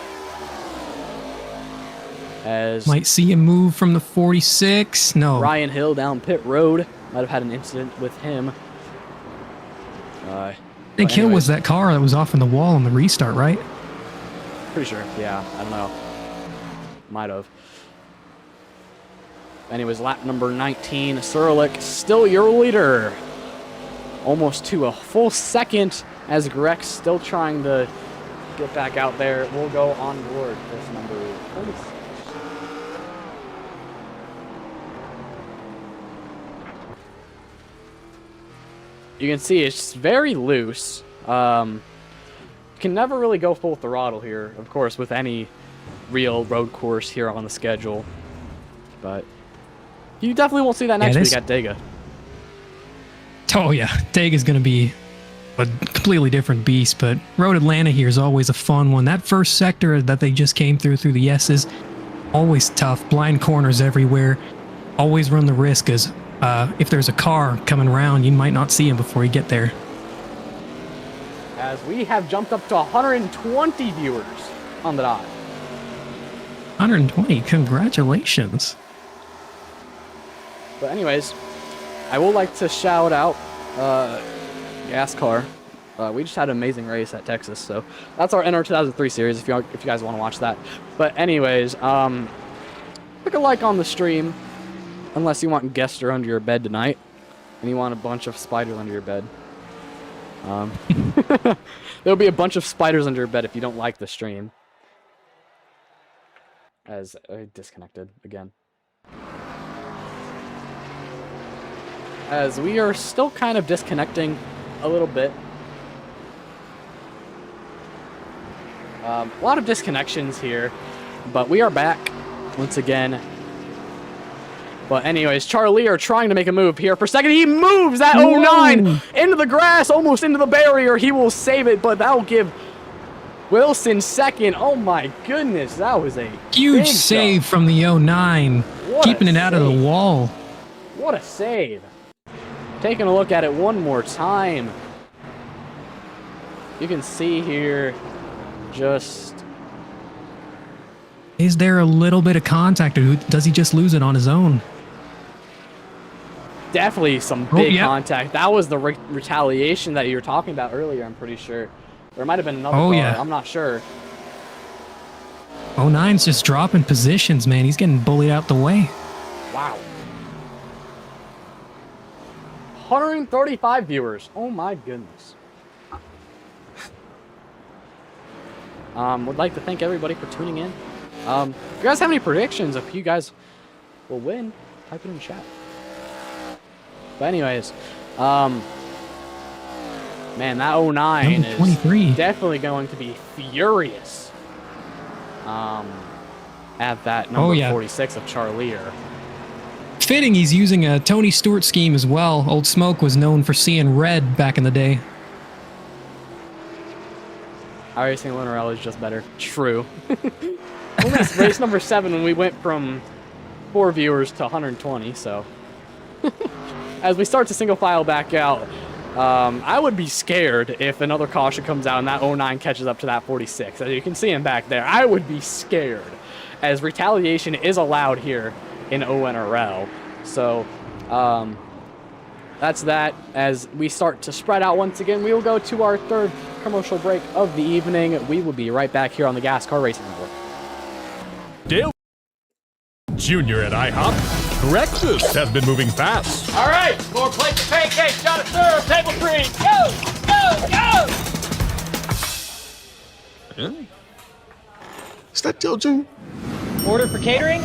Speaker 2: As
Speaker 17: might see a move from the 46. No.
Speaker 2: Ryan Hill down pit road. Might have had an incident with him.
Speaker 17: I think Hill was that car that was off in the wall on the restart, right?
Speaker 2: Pretty sure. Yeah, I don't know. Might have. Anyways, lap number 19. Surlick, still your leader. Almost to a full second as Greg still trying to get back out there. We'll go on board this number 46. You can see it's very loose. Can never really go full throttle here, of course, with any real road course here on the schedule. But you definitely won't see that next week at Dega.
Speaker 17: Oh yeah, Dega's going to be a completely different beast, but Road Atlanta here is always a fun one. That first sector that they just came through the Esses, always tough, blind corners everywhere. Always run the risk as if there's a car coming around, you might not see him before you get there.
Speaker 2: As we have jumped up to 120 viewers on the dot.
Speaker 17: 120, congratulations.
Speaker 2: But anyways, I would like to shout out GASCAR. We just had an amazing race at Texas, so that's our NR 2003 series if you guys want to watch that. But anyways, click a like on the stream, unless you want Gester under your bed tonight, and you want a bunch of spiders under your bed. There'll be a bunch of spiders under your bed if you don't like the stream. As I disconnected again. As we are still kind of disconnecting a little bit. A lot of disconnections here, but we are back once again. But anyways, Charlie are trying to make a move here. For a second, he moves that 09 into the grass, almost into the barrier. He will save it, but that will give Wilson second. Oh my goodness, that was a
Speaker 17: huge save from the 09, keeping it out of the wall.
Speaker 2: What a save. Taking a look at it one more time. You can see here, just...
Speaker 17: Is there a little bit of contact, or does he just lose it on his own?
Speaker 2: Definitely some big contact. That was the retaliation that you were talking about earlier, I'm pretty sure. There might have been another car. I'm not sure.
Speaker 17: 09's just dropping positions, man. He's getting bullied out the way.
Speaker 2: Wow. 135 viewers. Oh my goodness. Would like to thank everybody for tuning in. If you guys have any predictions, if you guys will win, type it in the chat. But anyways, man, that 09 is
Speaker 17: 23.
Speaker 2: Definitely going to be furious. At that number 46 of Charlier.
Speaker 17: Fitting he's using a Tony Stewart scheme as well. Old Smoke was known for seeing red back in the day.
Speaker 2: iRacing ONRL is just better. True. Only race number 7 when we went from 4 viewers to 120, so. As we start to single file back out, I would be scared if another caution comes out and that 09 catches up to that 46. As you can see him back there, I would be scared, as retaliation is allowed here in ONRL. So, that's that. As we start to spread out once again, we will go to our third commercial break of the evening. We will be right back here on the GASCAR Racing Network.
Speaker 18: Dale Junior at IHOP. Breakfasts have been moving fast.
Speaker 12: All right, more plates of pancakes, gotta serve, table 3, go, go, go!
Speaker 3: Is that Dale Junior?
Speaker 12: Order for catering?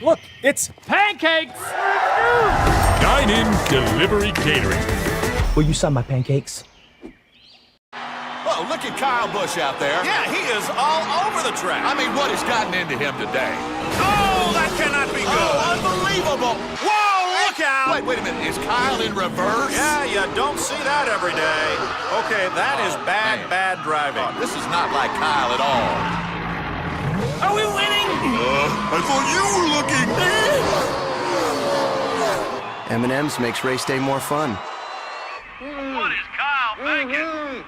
Speaker 18: Look, it's
Speaker 12: Pancakes!
Speaker 18: Dine-in delivery catering.
Speaker 19: Will you sign my pancakes?
Speaker 20: Oh, look at Kyle Busch out there. Yeah, he is all over the track. I mean, what has gotten into him today? Oh, that cannot be good. Oh, unbelievable. Whoa, look out. Wait a minute. Is Kyle in reverse?
Speaker 21: Yeah, you don't see that every day. Okay, that is bad driving.
Speaker 20: Oh, this is not like Kyle at all.
Speaker 12: Are we winning?
Speaker 20: I thought you were looking.
Speaker 19: M&M's makes race day more fun.
Speaker 21: What is Kyle thinking?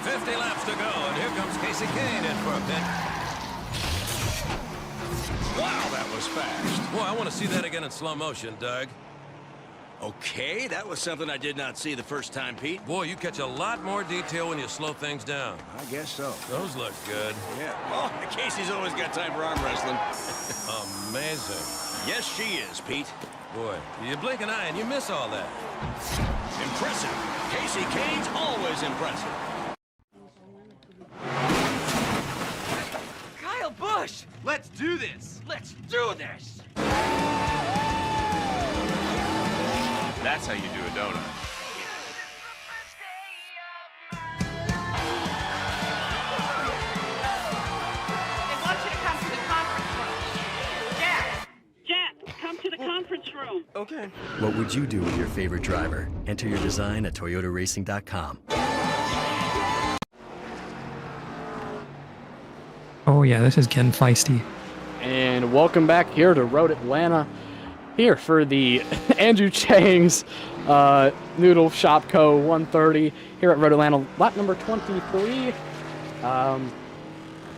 Speaker 21: 50 laps to go, and here comes Casey Kane in for a pit.
Speaker 22: Wow, that was fast. Boy, I want to see that again in slow motion, Doug.
Speaker 23: Okay, that was something I did not see the first time, Pete.
Speaker 22: Boy, you catch a lot more detail when you slow things down.
Speaker 23: I guess so.
Speaker 22: Those look good.
Speaker 23: Yeah. Oh, Casey's always got time for arm wrestling.
Speaker 22: Amazing.
Speaker 23: Yes, she is, Pete.
Speaker 22: Boy, you blink an eye and you miss all that.
Speaker 23: Impressive. Casey Kane's always impressive.
Speaker 12: Kyle Busch! Let's do this! Let's do this!
Speaker 20: That's how you do a donut.
Speaker 9: They want you to come to the conference room. Jack, come to the conference room.
Speaker 19: Okay.
Speaker 13: What would you do with your favorite driver? Enter your design at toyotaracing.com.
Speaker 17: Oh yeah, this is getting feisty.
Speaker 2: And welcome back here to Road Atlanta, here for the Andrew Chang's Noodle Shop Co. 130 here at Road Atlanta, lap number 23.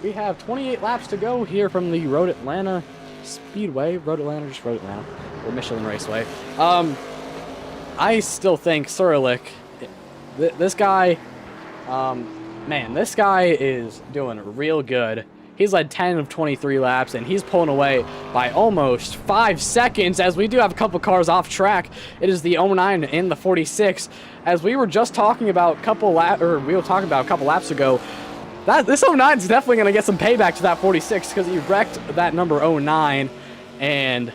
Speaker 2: We have 28 laps to go here from the Road Atlanta Speedway, Road Atlanta, just Road Atlanta, or Michelin Raceway. I still think Surlick, this guy, man, this guy is doing real good. He's led 10 of 23 laps, and he's pulling away by almost 5 seconds, as we do have a couple cars off track. It is the 09 and the 46. As we were just talking about a couple laps ago, this 09 is definitely going to get some payback to that 46 because he wrecked that number 09, and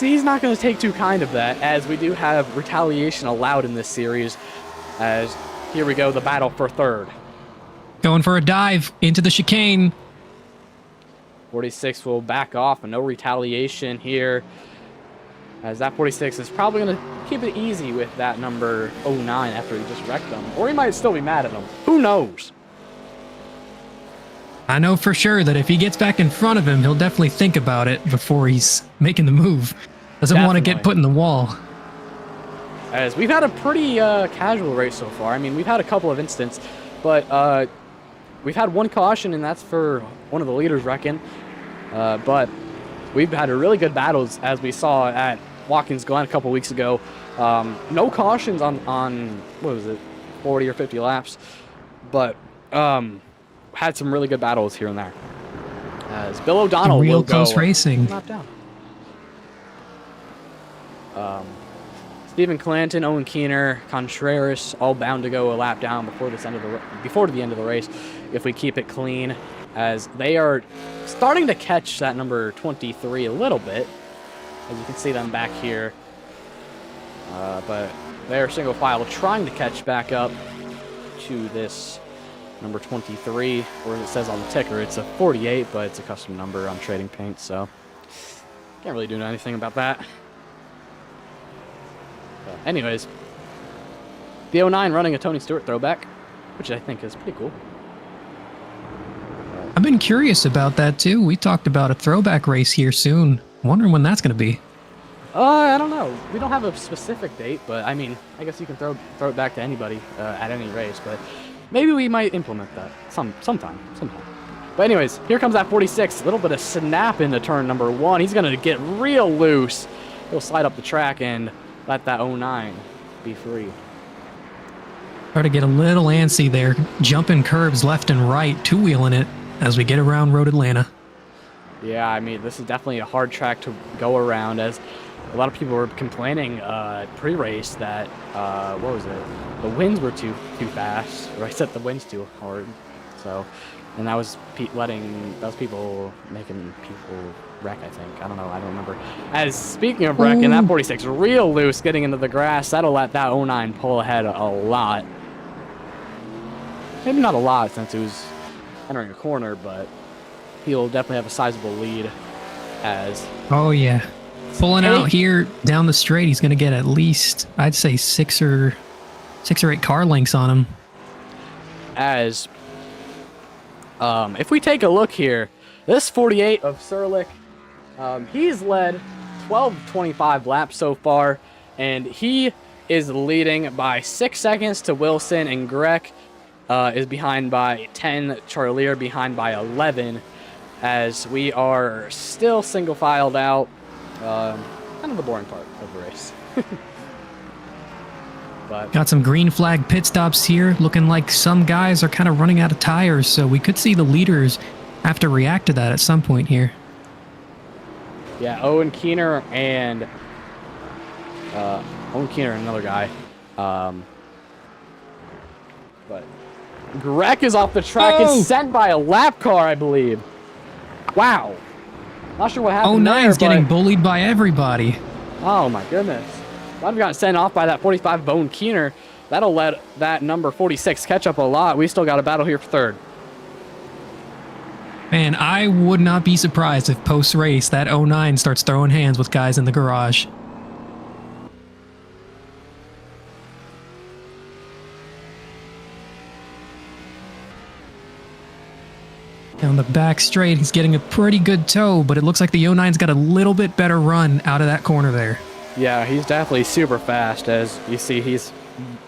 Speaker 2: he's not going to take too kind of that, as we do have retaliation allowed in this series. As here we go, the battle for third.
Speaker 17: Going for a dive into the chicane.
Speaker 2: 46 will back off, and no retaliation here, as that 46 is probably going to keep it easy with that number 09 after he just wrecked them. Or he might still be mad at him. Who knows?
Speaker 17: I know for sure that if he gets back in front of him, he'll definitely think about it before he's making the move. Doesn't want to get put in the wall.
Speaker 2: As we've had a pretty casual race so far. I mean, we've had a couple of incidents, but we've had one caution, and that's for one of the leaders wrecking. But we've had a really good battles, as we saw at Watkins Glen a couple weeks ago. No cautions on what was it, 40 or 50 laps, but had some really good battles here and there. As Bill O'Donnell
Speaker 17: real
Speaker 2: will
Speaker 17: close
Speaker 2: go
Speaker 17: racing.
Speaker 2: lap down. Stephen Clanton, Owen Keener, Contreras, all bound to go a lap down before the end of the race, if we keep it clean, as they are starting to catch that number 23 a little bit, as you can see them back here. But they're single file trying to catch back up to this number 23, or as it says on the ticker, it's a 48, but it's a custom number on Trading Paint, so can't really do anything about that. Anyways, the 09 running a Tony Stewart throwback, which I think is pretty cool.
Speaker 17: I've been curious about that too. We talked about a throwback race here soon. Wondering when that's going to be.
Speaker 2: I don't know. We don't have a specific date, but I mean, I guess you can throw it back to anybody at any race, but maybe we might implement that sometime. But anyways, here comes that 46. A little bit of snap into turn number 1. He's going to get real loose. He'll slide up the track and let that 09 be free.
Speaker 17: Try to get a little antsy there. Jumping curbs left and right, two-wheeling it as we get around Road Atlanta.
Speaker 2: Yeah, I mean, this is definitely a hard track to go around, as a lot of people were complaining pre-race that, what was it? The winds were too fast, or I set the winds too hard. So, and that was people making people wreck, I think. I don't know, I don't remember. As speaking of wrecking, that 46 real loose getting into the grass. That'll let that 09 pull ahead a lot. Maybe not a lot since it was entering a corner, but he'll definitely have a sizable lead as...
Speaker 17: Oh, yeah. Pulling out here down the straight, he's going to get at least, I'd say, 6 or 8 car lengths on him.
Speaker 2: As... if we take a look here, this 48 of Serlich, he's led 12-25 laps so far, and he is leading by 6 seconds to Wilson, and Grech is behind by 10, Charlier behind by 11, as we are still single filed out. Kind of the boring part of the race. But
Speaker 17: got some green flag pit stops here, looking like some guys are kind of running out of tires, so we could see the leaders have to react to that at some point here.
Speaker 2: Yeah, Owen Keener and another guy. But Grech is off the track and sent by a lap car, I believe. Wow. Not sure what happened there,
Speaker 17: 09's getting bullied by everybody.
Speaker 2: Oh my goodness. I've gotten sent off by that 45 Owen Keener. That'll let that number 46 catch up a lot. We still got a battle here for third.
Speaker 17: Man, I would not be surprised if post-race that 09 starts throwing hands with guys in the garage. Down the back straight, he's getting a pretty good tow, but it looks like the 09's got a little bit better run out of that corner there.
Speaker 2: Yeah, he's definitely super fast. As you see, he's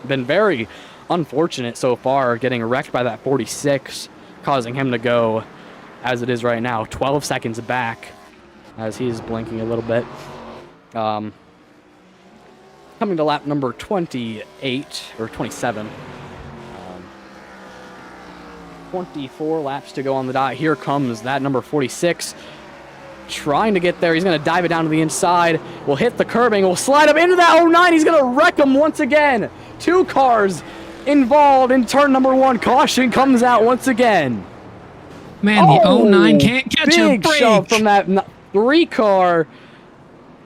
Speaker 2: been very unfortunate so far, getting wrecked by that 46, causing him to go, as it is right now, 12 seconds back, as he's blinking a little bit. Coming to lap number 28, or 27. 24 laps to go on the dot. Here comes that number 46. Trying to get there. He's going to dive it down to the inside. Will hit the curbing. Will slide up into that 09. He's going to wreck him once again. 2 cars involved in turn number 1. Caution comes out once again.
Speaker 17: Man, the 09 can't catch a
Speaker 2: big
Speaker 17: break.
Speaker 2: shove from that 3 car.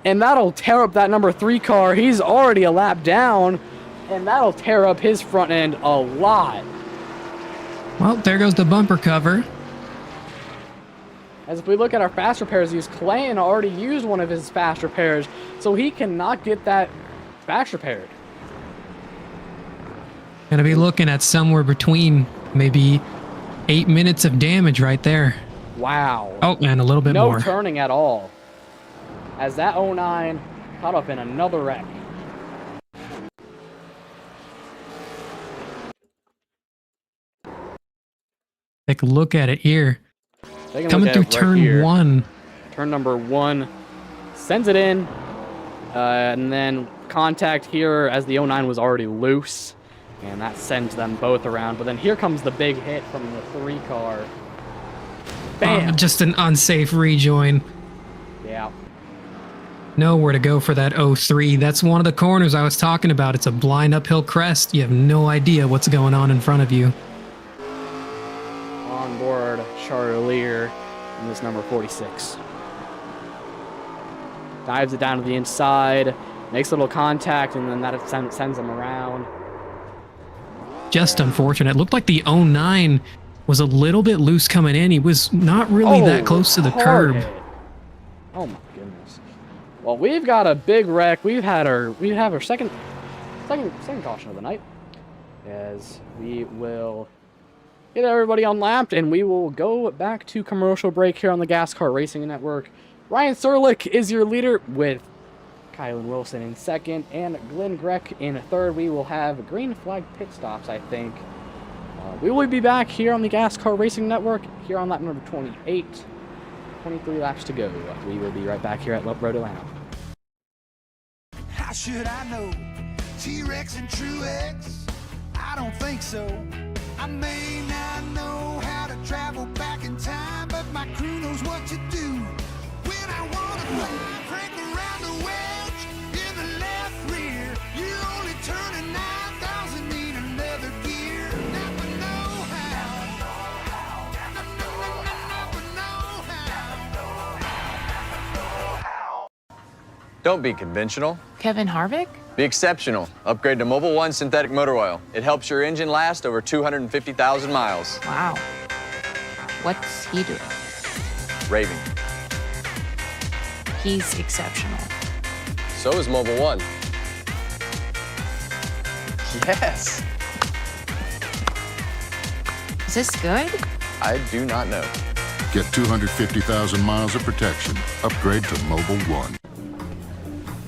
Speaker 2: And that'll tear up that number 3 car. He's already a lap down. And that'll tear up his front end a lot.
Speaker 17: Well, there goes the bumper cover.
Speaker 2: As if we look at our fast repairs, Clayton already used one of his fast repairs, so he cannot get that fast repaired.
Speaker 17: Gonna be looking at somewhere between maybe 8 minutes of damage right there.
Speaker 2: Wow.
Speaker 17: Oh, and a little bit more.
Speaker 2: No turning at all. As that 09 caught up in another wreck.
Speaker 17: Take a look at it here. Coming through turn 1.
Speaker 2: Turn number 1. Sends it in. And then contact here as the 09 was already loose. And that sends them both around. But then here comes the big hit from the 3 car. Bam!
Speaker 17: Just an unsafe rejoin.
Speaker 2: Yeah.
Speaker 17: Nowhere to go for that 03. That's one of the corners I was talking about. It's a blind uphill crest. You have no idea what's going on in front of you.
Speaker 2: On board Charlier in this number 46. Dives it down to the inside. Makes a little contact, and then that sends him around.
Speaker 17: Just unfortunate. It looked like the 09 was a little bit loose coming in. He was not really that close to the curb.
Speaker 2: Hit. Oh my goodness. Well, we've got a big wreck. We have our second caution of the night. As we will get everybody unlapped, and we will go back to commercial break here on the GASCAR Racing Network. Ryan Serlich is your leader with Kylan Wilson in second, and Glenn Greck in third. We will have green flag pit stops, I think. We will be back here on the GASCAR Racing Network, here on lap number 28. 23 laps to go. We will be right back here at Road Atlanta.
Speaker 16: How should I know? T-Rex and Truex? I don't think so. I may not know how to travel back in time, but my crew knows what to do. When I want to fly, crank around the wedge in the left rear. You only turn a 9,000, need another gear. Never know how. Never know how.
Speaker 1: Don't be conventional.
Speaker 4: Kevin Harvick?
Speaker 1: Be exceptional. Upgrade to Mobil 1 synthetic motor oil. It helps your engine last over 250,000 miles.
Speaker 4: Wow. What's he doing?
Speaker 1: Raving.
Speaker 4: He's exceptional.
Speaker 1: So is Mobil 1. Yes.
Speaker 4: Is this good?
Speaker 1: I do not know.
Speaker 5: Get 250,000 miles of protection. Upgrade to Mobil 1.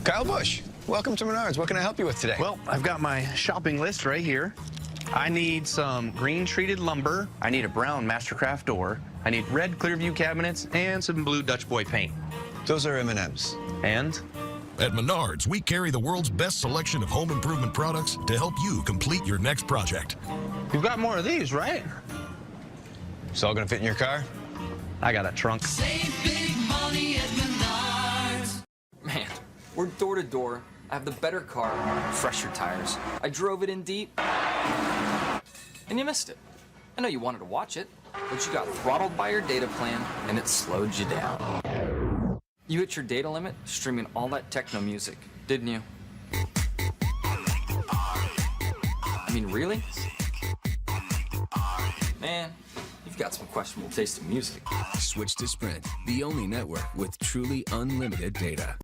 Speaker 10: Kyle Busch, welcome to Menards. What can I help you with today?
Speaker 14: Well, I've got my shopping list right here. I need some green treated lumber. I need a brown Mastercraft door. I need red Clearview cabinets and some blue Dutch Boy paint.
Speaker 10: Those are M&Ms.
Speaker 14: And?
Speaker 18: At Menards, we carry the world's best selection of home improvement products to help you complete your next project.
Speaker 14: You've got more of these, right?
Speaker 10: It's all gonna fit in your car?
Speaker 14: I got a trunk.
Speaker 24: Save big money at Menards.
Speaker 11: Man, we're door to door. I have the better car, fresher tires. I drove it in deep, and you missed it. I know you wanted to watch it, but you got throttled by your data plan, and it slowed you down. You hit your data limit streaming all that techno music, didn't you? I mean, really? Man, you've got some questionable taste in music.
Speaker 25: Switch to Sprint, the only network with truly unlimited data.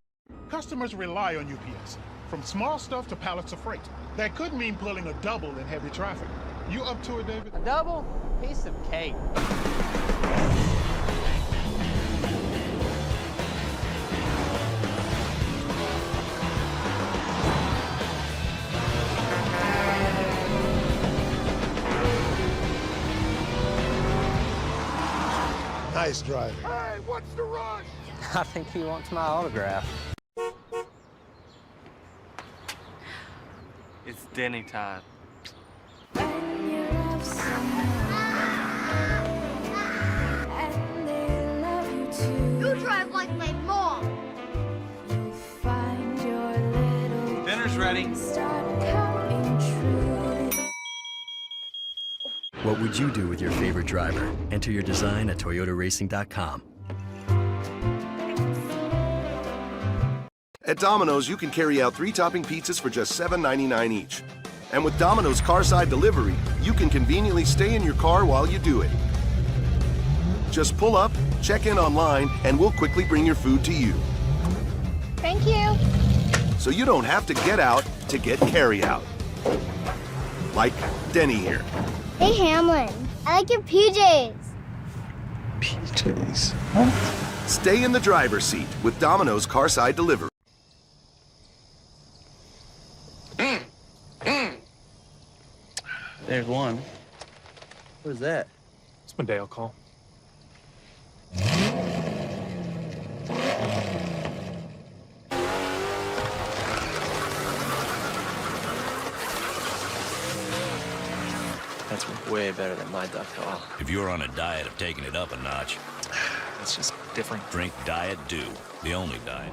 Speaker 26: Customers rely on UPS, from small stuff to pallets of freight. That could mean pulling a double in heavy traffic. You up to it, David?
Speaker 12: A double? Piece of cake.
Speaker 26: Nice driving.
Speaker 12: Hey, what's the rush? I think he wants my autograph.
Speaker 27: It's Denny time.
Speaker 12: ready.
Speaker 13: What would you do with your favorite driver? Enter your design at toyotaracing.com.
Speaker 3: At Domino's, you can carry out 3 topping pizzas for just $7.99 each. And with Domino's Carside Delivery, you can conveniently stay in your car while you do it. Just pull up, check in online, and we'll quickly bring your food to you.
Speaker 6: Thank you.
Speaker 3: So you don't have to get out to get carry out. Like Denny here.
Speaker 6: Hey, Hamlin. I like your PJs.
Speaker 3: PJs? Stay in the driver's seat with Domino's Carside Delivery.
Speaker 7: There's one. What is that?
Speaker 8: It's my Dale call.
Speaker 7: That's way better than my duck call.
Speaker 23: If you're on a diet of taking it up a notch,
Speaker 8: It's just different.
Speaker 23: drink Diet Dew, the only diet.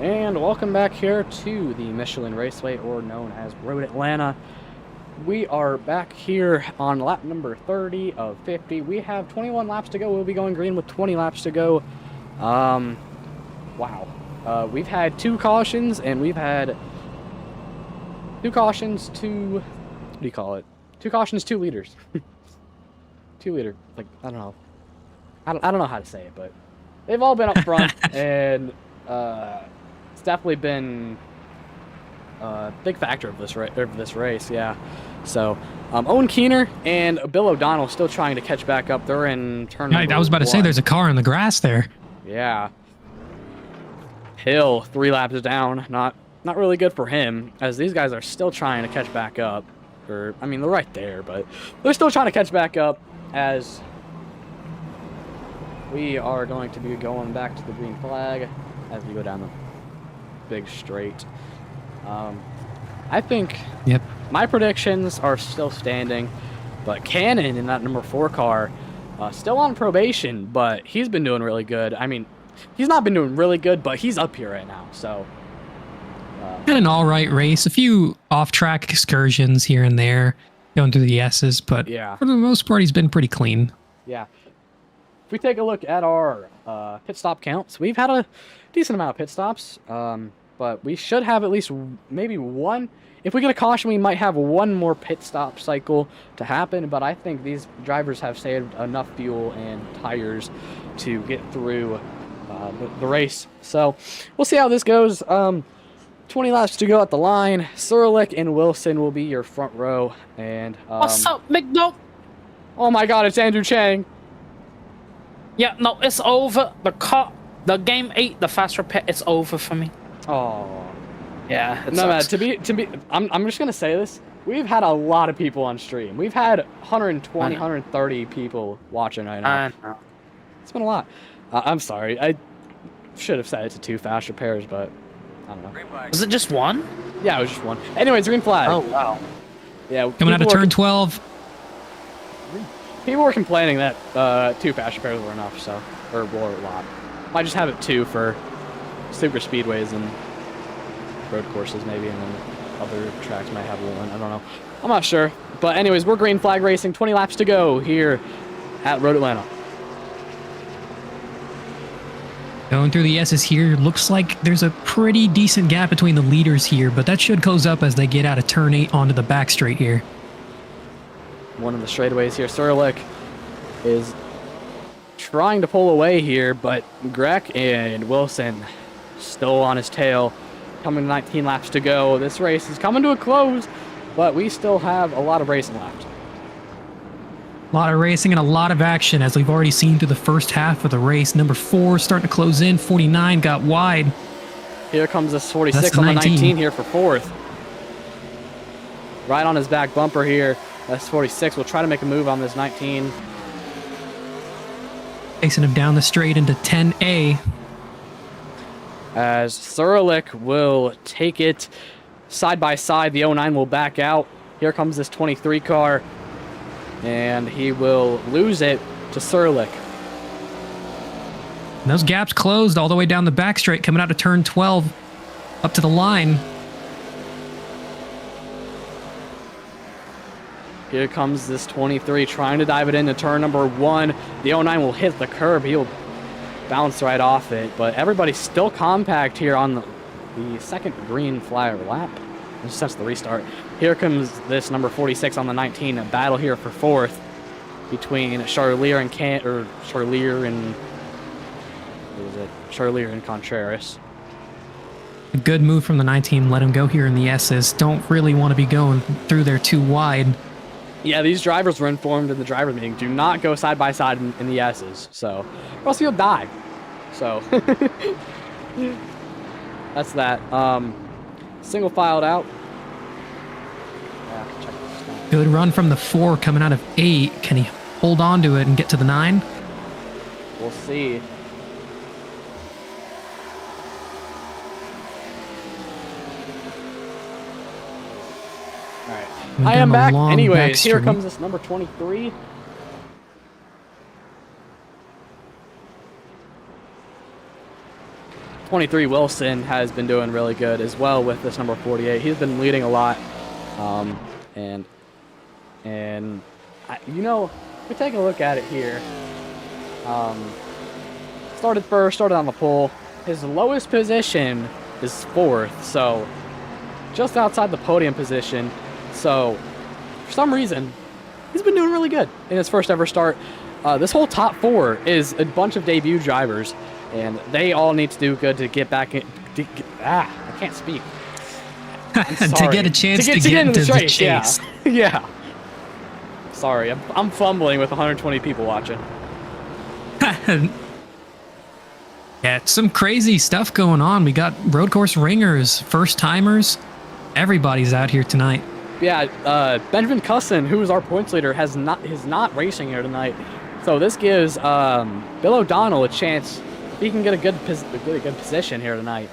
Speaker 2: And welcome back here to the Michelin Raceway, or known as Road Atlanta. We are back here on lap number 30 of 50. We have 21 laps to go. We'll be going green with 20 laps to go. Wow. We've had 2 cautions, and we've had 2 cautions, 2... What do you call it? 2 cautions, 2 leaders. 2 leader. Like, I don't know. I don't know how to say it, but they've all been up front, and... it's definitely been a big factor of this race, yeah. So, Owen Keener and Bill O'Donnell still trying to catch back up. They're in turn number
Speaker 17: I was about to say,
Speaker 2: 1.
Speaker 17: there's a car in the grass there.
Speaker 2: Yeah. Hill, 3 laps down. Not really good for him, as these guys are still trying to catch back up. Or, I mean, they're right there, but they're still trying to catch back up, as we are going to be going back to the green flag as we go down the big straight. I think my predictions are still standing, but Cannon in that number 4 car still on probation, but he's been doing really good. I mean, he's not been doing really good, but he's up here right now. So
Speaker 17: Had an all right race, a few off-track excursions here and there, going through the Esses, but
Speaker 2: yeah,
Speaker 17: for the most part, he's been pretty clean.
Speaker 2: Yeah. If we take a look at our pit stop counts, we've had a decent amount of pit stops, but we should have at least maybe 1. If we get a caution, we might have 1 more pit stop cycle to happen, but I think these drivers have saved enough fuel and tires to get through the race. So we'll see how this goes. 20 laps to go at the line. Surlick and Wilson will be your front row. And
Speaker 15: what's up, big dog?
Speaker 2: Oh my God, it's Andrew Chang.
Speaker 15: Yeah, no, it's over. The game 8, the fast repair, it's over for me.
Speaker 2: Oh.
Speaker 15: Yeah,
Speaker 2: no, man, to be, I'm just gonna say this. We've had a lot of people on stream. We've had 120, 130 people watching right now.
Speaker 15: I know.
Speaker 2: It's been a lot. I'm sorry. I should have said it to 2 fast repairs, but I don't know.
Speaker 15: Was it just 1?
Speaker 2: Yeah, it was just 1. Anyways, green flag.
Speaker 15: Oh, wow.
Speaker 2: Yeah.
Speaker 17: Coming out of turn 12.
Speaker 2: People were complaining that 2 fast repairs were enough, so, or were a lot. Might just have it 2 for super speedways and road courses maybe, and then other tracks might have 1. I don't know. I'm not sure. But anyways, we're green flag racing. 20 laps to go here at Road Atlanta.
Speaker 17: Going through the S's here, looks like there's a pretty decent gap between the leaders here, but that should close up as they get out of turn 8 onto the back straight here.
Speaker 2: One of the straightaways here. Surlick is trying to pull away here, but Grech and Wilson still on his tail. Coming to 19 laps to go. This race is coming to a close, but we still have a lot of racing left.
Speaker 17: A lot of racing and a lot of action, as we've already seen through the first half of the race. Number 4 starting to close in. 49 got wide.
Speaker 2: Here comes this 46 on the 19 here for 4th. Right on his back bumper here. That's 46. We'll try to make a move on this 19.
Speaker 17: Chasing him down the straight into 10A.
Speaker 2: As Surlick will take it side by side. The 09 will back out. Here comes this 23 car. And he will lose it to Surlick.
Speaker 17: And those gaps closed all the way down the back straight, coming out of turn 12. up to the line.
Speaker 2: Here comes this 23 trying to dive it into turn number 1. The 09 will hit the curb. He'll bounce right off it, but everybody's still compact here on the second green flag lap. This sets the restart. Here comes this number 46 on the 19. A battle here for 4th between Charlier and Contreras.
Speaker 17: A good move from the 19. Let him go here in the S's. Don't really want to be going through there too wide.
Speaker 2: Yeah, these drivers were informed in the driver meeting. Do not go side by side in the S's. So, or else you'll die. So, that's that. Single filed out. Yeah, check this out.
Speaker 17: Good run from the 4 coming out of 8. Can he hold on to it and get to the 9?
Speaker 2: We'll see. All right. I am back. Anyways, here comes this number 23. Wilson has been doing really good as well with this number 48. He's been leading a lot, and you know, if we take a look at it here, started first, started on the pole. His lowest position is 4th, so just outside the podium position. So for some reason, he's been doing really good in his first ever start. This whole top 4 is a bunch of debut drivers, and they all need to do good to get back in. I can't speak.
Speaker 17: To get a chance to get into the chase.
Speaker 2: Yeah. Sorry, I'm fumbling with 120 people watching.
Speaker 17: Yeah, some crazy stuff going on. We got road course ringers, first timers. Everybody's out here tonight.
Speaker 2: Yeah, Benjamin Cusson, who is our points leader, is not racing here tonight. So this gives Bill O'Donnell a chance. If he can get a good position here tonight,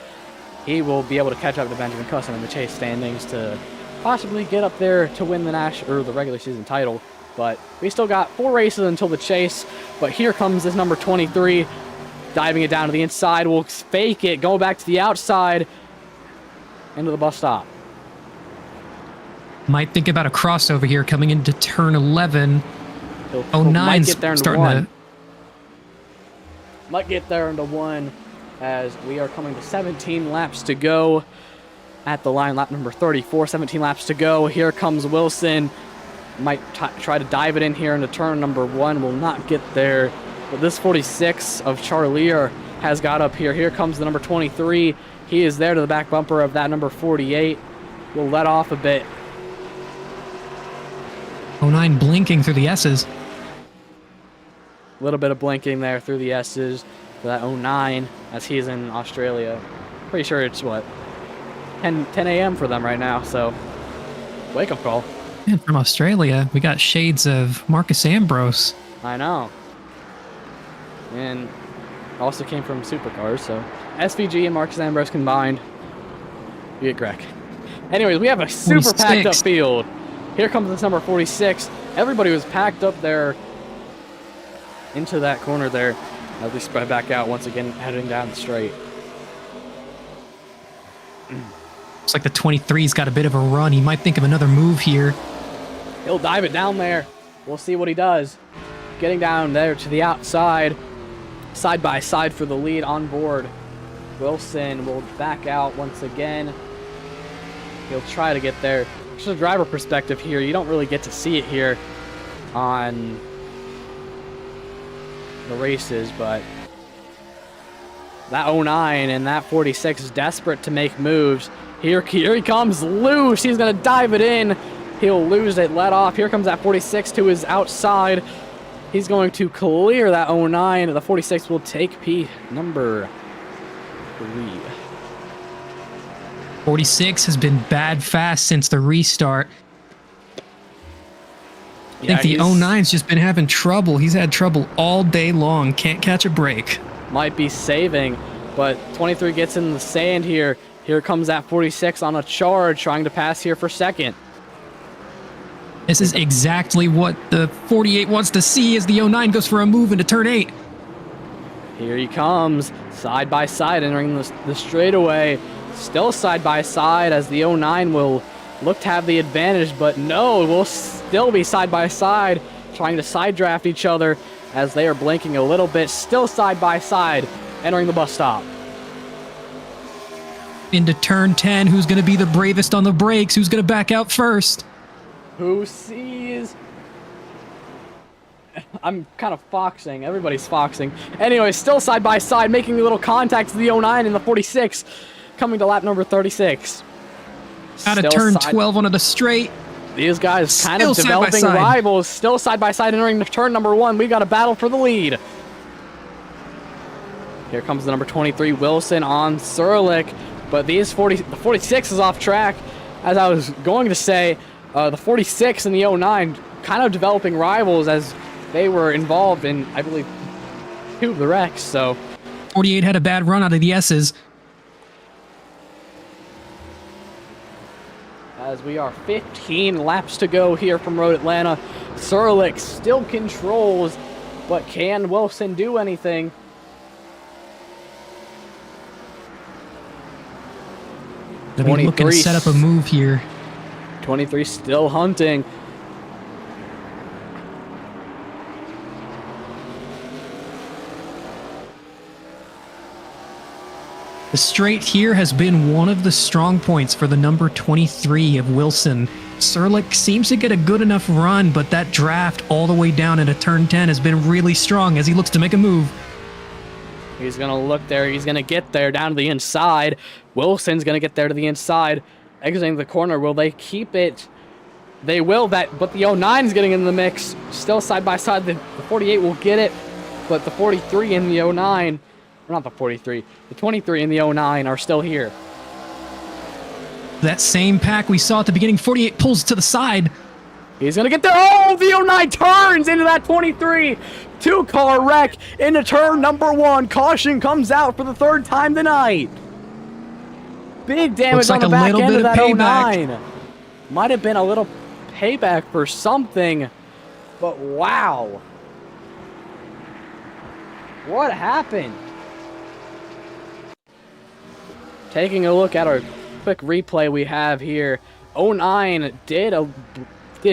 Speaker 2: he will be able to catch up to Benjamin Cusson in the chase standings to possibly get up there to win the regular season title. But we still got 4 races until the chase. But here comes this number 23, diving it down to the inside. We'll fake it, go back to the outside, into the bus stop.
Speaker 17: Might think about a crossover here coming into turn 11. 09's starting to...
Speaker 2: Might get there into 1 as we are coming to 17 laps to go at the line. Lap number 34, 17 laps to go. Here comes Wilson. Might try to dive it in here into turn number 1. Will not get there. But this 46 of Charlier has got up here. Here comes the number 23. He is there to the back bumper of that number 48. Will let off a bit.
Speaker 17: 09 blinking through the S's.
Speaker 2: A little bit of blinking there through the S's for that 09 as he's in Australia. Pretty sure it's, what, 10 a.m. for them right now, so wake-up call.
Speaker 17: And from Australia, we got shades of Marcus Ambrose.
Speaker 2: I know. And also came from Supercars, so SVG and Marcus Ambrose combined. You get Greg. Anyways, we have a super
Speaker 17: 46.
Speaker 2: packed up field. Here comes this number 46. Everybody was packed up there into that corner there as we spread back out once again, heading down the straight.
Speaker 17: Looks like the 23's got a bit of a run. He might think of another move here.
Speaker 2: He'll dive it down there. We'll see what he does. Getting down there to the outside, side by side for the lead on board. Wilson will back out once again. He'll try to get there. Just a driver perspective here, you don't really get to see it here on the races, but that 09 and that 46 is desperate to make moves. Here he comes loose. He's going to dive it in. He'll lose it, let off. Here comes that 46 to his outside. He's going to clear that 09. The 46 will take P number 3.
Speaker 17: 46 has been bad fast since the restart. I think the 09's just been having trouble. He's had trouble all day long. Can't catch a break.
Speaker 2: Might be saving, but 23 gets in the sand here. Here comes that 46 on a charge, trying to pass here for second.
Speaker 17: This is exactly what the 48 wants to see as the 09 goes for a move into turn 8.
Speaker 2: Here he comes, side by side, entering the straightaway. still side by side as the 09 will look to have the advantage, but no, we'll still be side by side trying to side draft each other as they are blinking a little bit, still side by side entering the bus stop.
Speaker 17: Into turn 10, who's going to be the bravest on the brakes? Who's going to back out first?
Speaker 2: Who sees? I'm kind of foxing. Everybody's foxing. Anyway, still side by side, making a little contact to the 09 and the 46, coming to lap number 36.
Speaker 17: Out of turn 12 onto the straight.
Speaker 2: These guys kind of developing rivals, still side by side entering the turn number 1. We got a battle for the lead. Here comes the number 23, Wilson on Surlick, but the 46 is off track. As I was going to say, the 46 and the 09 kind of developing rivals as they were involved in, I believe, 2 of the wrecks, so.
Speaker 17: 48 had a bad run out of the Esses.
Speaker 2: As we are 15 laps to go here from Road Atlanta. Surlick still controls, but can Wilson do anything?
Speaker 17: They'll be looking to set up a move here.
Speaker 2: 23 still hunting.
Speaker 17: The straight here has been one of the strong points for the number 23 of Wilson. Surlick seems to get a good enough run, but that draft all the way down into turn 10 has been really strong as he looks to make a move.
Speaker 2: He's going to look there. He's going to get there down to the inside. Wilson's going to get there to the inside. Exiting the corner. Will they keep it? They will. But the 09 is getting in the mix. Still side by side. The 48 will get it. But the 43 and the 09... Not the 43. The 23 and the 09 are still here.
Speaker 17: That same pack we saw at the beginning, 48 pulls to the side.
Speaker 2: He's going to get there. Oh, the 09 turns into that 23. 2-car wreck into turn number 1. Caution comes out for the 3rd time tonight. Big damage on the back end of that 09. Might have been a little payback for something, but wow. What happened? Taking a look at our quick replay we have here, 09 did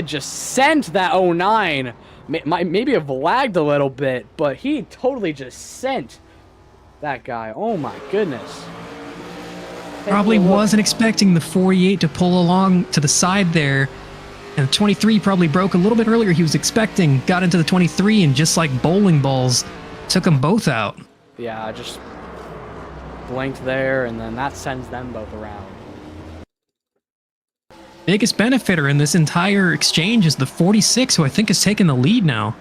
Speaker 2: just send that 09. Maybe have lagged a little bit, but he totally just sent that guy. Oh my goodness.
Speaker 17: Probably wasn't expecting the 48 to pull along to the side there. And the 23 probably broke a little bit earlier. He was expecting, got into the 23, and just like bowling balls, took them both out.
Speaker 2: Yeah, just blinked there, and then that sends them both around.
Speaker 17: Biggest benefitter in this entire exchange is the 46, who I think has taken the lead now.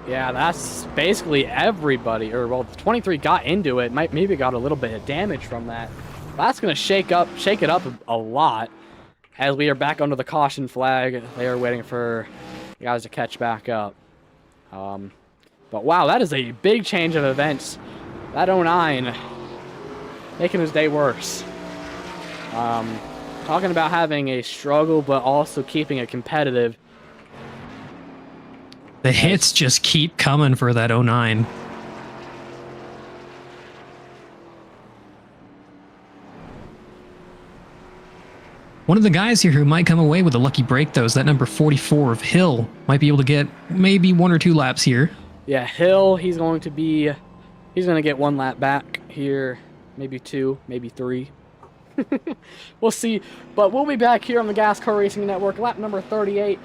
Speaker 2: Yeah, that's basically everybody. Or, well, the 23 got into it. Maybe got a little bit of damage from that. That's going to shake it up a lot. As we are back under the caution flag. They are waiting for you guys to catch back up. But, wow, that is a big change of events. That 09 making his day worse. Talking about having a struggle, but also keeping it competitive.
Speaker 17: The hits just keep coming for that 09. One of the guys here who might come away with a lucky break, though, is that number 44 of Hill. Might be able to get maybe 1 or 2 laps here.
Speaker 2: Yeah, Hill, he's going to get 1 lap back here. Maybe 2, maybe 3. We'll see. But we'll be back here on the GASCAR Racing Network. Lap number 38.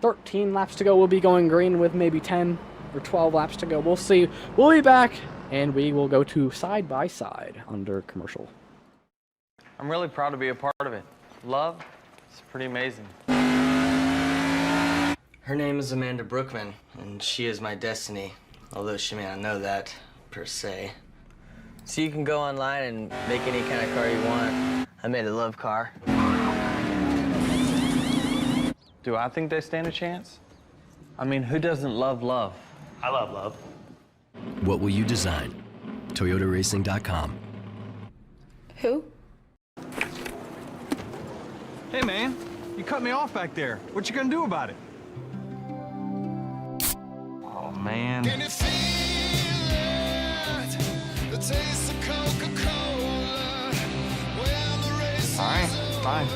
Speaker 2: 13 laps to go. We'll be going green with maybe 10 or 12 laps to go. We'll see. We'll be back, and we will go to side by side under commercial.
Speaker 7: I'm really proud to be a part of it. Love, it's pretty amazing.
Speaker 9: Her name is Amanda Brookman, and she is my destiny, although she may not know that, per se.
Speaker 7: So you can go online and make any kind of car you want. I made a love car. Do I think they stand a chance? I mean, who doesn't love love?
Speaker 8: I love love.
Speaker 13: What will you design? ToyotaRacing.com.
Speaker 4: Who?
Speaker 16: Hey, man, you cut me off back there. What you gonna do about it? Oh, man.
Speaker 10: Can you feel it? The taste of Coca-Cola.
Speaker 16: Fine.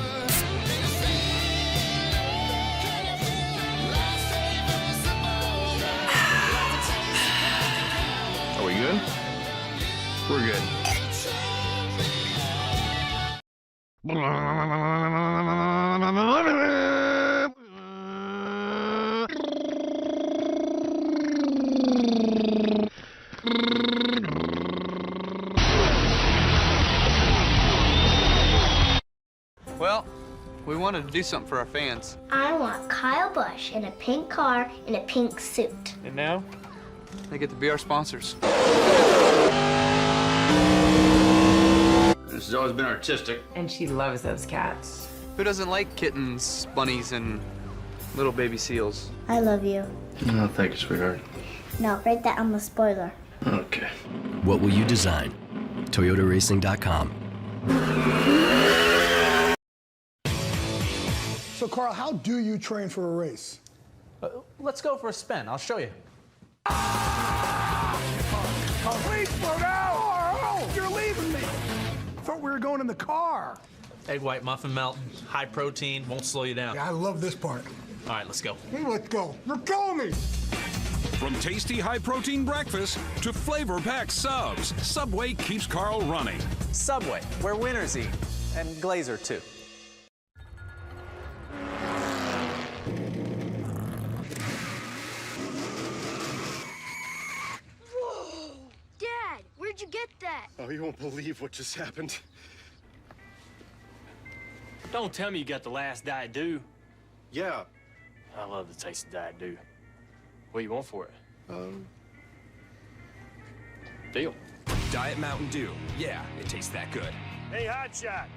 Speaker 14: Are we good? We're good.
Speaker 16: Well, we wanted to do something for our fans.
Speaker 6: I want Kyle Busch in a pink car in a pink suit.
Speaker 16: And now, they get to be our sponsors.
Speaker 1: This has always been artistic.
Speaker 4: And she loves those cats.
Speaker 16: Who doesn't like kittens, bunnies, and little baby seals?
Speaker 6: I love you.
Speaker 1: No, thank you, sweetheart.
Speaker 6: No, write that on the spoiler.
Speaker 1: Okay.
Speaker 13: What will you design? ToyotaRacing.com.
Speaker 5: So, Carl, how do you train for a race?
Speaker 12: Let's go for a spin. I'll show you.
Speaker 5: Please slow down! Oh, you're leaving me! I thought we were going in the car.
Speaker 12: Egg white muffin melt, high protein, won't slow you down.
Speaker 5: Yeah, I love this part.
Speaker 12: All right, let's go.
Speaker 5: Hey, let's go. You're killing me!
Speaker 18: From tasty high-protein breakfast to flavor-packed subs, Subway keeps Carl running.
Speaker 12: Subway, where winners eat. And Glazer, too.
Speaker 6: Dad, where'd you get that?
Speaker 3: Oh, you won't believe what just happened.
Speaker 12: Don't tell me you got the last Diet Dew.
Speaker 3: Yeah.
Speaker 12: I love the taste of Diet Dew. What do you want for it? Deal.
Speaker 18: Diet Mountain Dew. Yeah, it tastes that good.
Speaker 12: Hey, hotshot.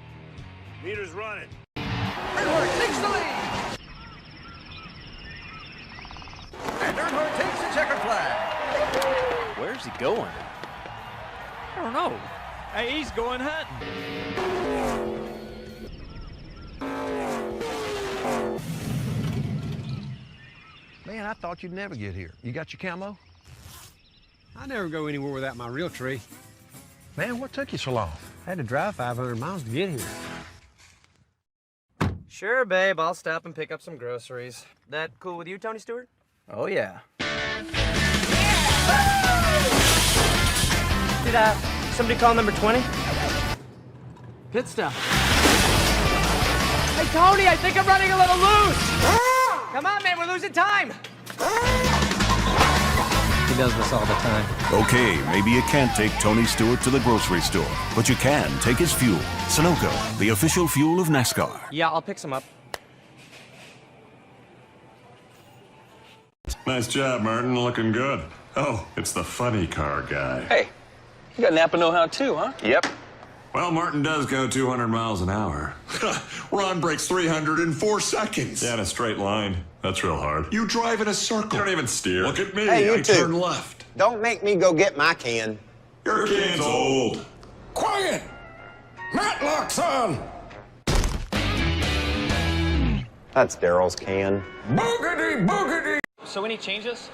Speaker 12: Meter's running.
Speaker 10: Earnhardt takes the lead. And Earnhardt takes the checkered flag.
Speaker 12: Where's he going? I don't know. Hey, he's going hunting.
Speaker 19: Man, I thought you'd never get here. You got your camo?
Speaker 20: I never go anywhere without my real tree.
Speaker 19: Man, what took you so long?
Speaker 20: I had to drive 500 miles to get here.
Speaker 9: Sure, babe. I'll stop and pick up some groceries. That cool with you, Tony Stewart? Oh, yeah. Did somebody call number 20?
Speaker 12: Pit stop.
Speaker 9: Hey, Tony, I think I'm running a little loose. Come on, man, we're losing time.
Speaker 20: He does this all the time.
Speaker 18: Okay, maybe you can't take Tony Stewart to the grocery store, but you can take his fuel. Sunoco, the official fuel of NASCAR.
Speaker 9: Yeah, I'll pick some up.
Speaker 21: Nice job, Martin. Looking good. Oh, it's the funny car guy.
Speaker 12: Hey, you got Napa know-how too, huh?
Speaker 21: Yep. Well, Martin does go 200 miles an hour.
Speaker 18: Ron breaks 300 in 4 seconds.
Speaker 21: Yeah, in a straight line. That's real hard.
Speaker 18: You drive in a circle.
Speaker 21: You don't even steer.
Speaker 18: Look at me.
Speaker 19: Hey, you
Speaker 18: I
Speaker 19: two.
Speaker 18: turn left.
Speaker 19: Don't make me go get my can.
Speaker 21: Your can's old.
Speaker 18: Quiet! Matlock's on!
Speaker 19: That's Daryl's can.
Speaker 21: Boogity, boogity!
Speaker 12: So any changes?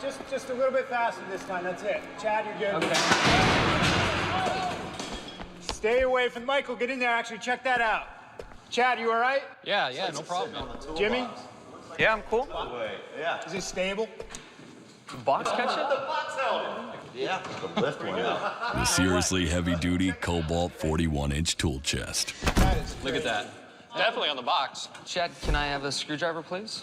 Speaker 16: Just a little bit faster this time, that's it. Chad, you're good.
Speaker 12: Okay.
Speaker 16: Stay away from Michael, get in there, actually, check that out. Chad, you all right?
Speaker 12: Yeah, no problem.
Speaker 16: Jimmy?
Speaker 12: Yeah, I'm cool.
Speaker 16: Is it stable?
Speaker 12: Box catch it?
Speaker 10: Yeah, the blistering out.
Speaker 13: The seriously heavy-duty Cobalt 41-inch tool chest.
Speaker 12: Look at that. Definitely on the box.
Speaker 11: Chad, can I have a screwdriver, please?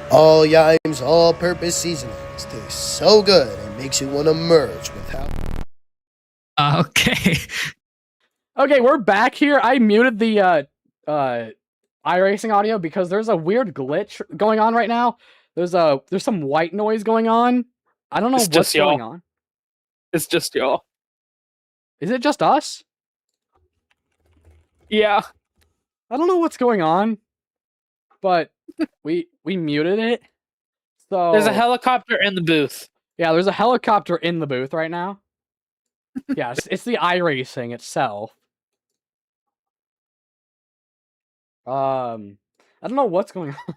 Speaker 22: All Yimes all-purpose seasonings taste so good it makes you want to merge with how.
Speaker 17: Okay.
Speaker 2: Okay, we're back here. I muted the iRacing audio because there's a weird glitch going on right now. There's some white noise going on. I don't know
Speaker 15: It's
Speaker 2: what's
Speaker 15: just y'all.
Speaker 2: going on.
Speaker 15: It's just y'all.
Speaker 2: Is it just us?
Speaker 15: Yeah.
Speaker 2: I don't know what's going on, but we muted it. So
Speaker 15: There's a helicopter in the booth.
Speaker 2: Yeah, there's a helicopter in the booth right now. Yeah, it's the iRacing itself. I don't know what's going on.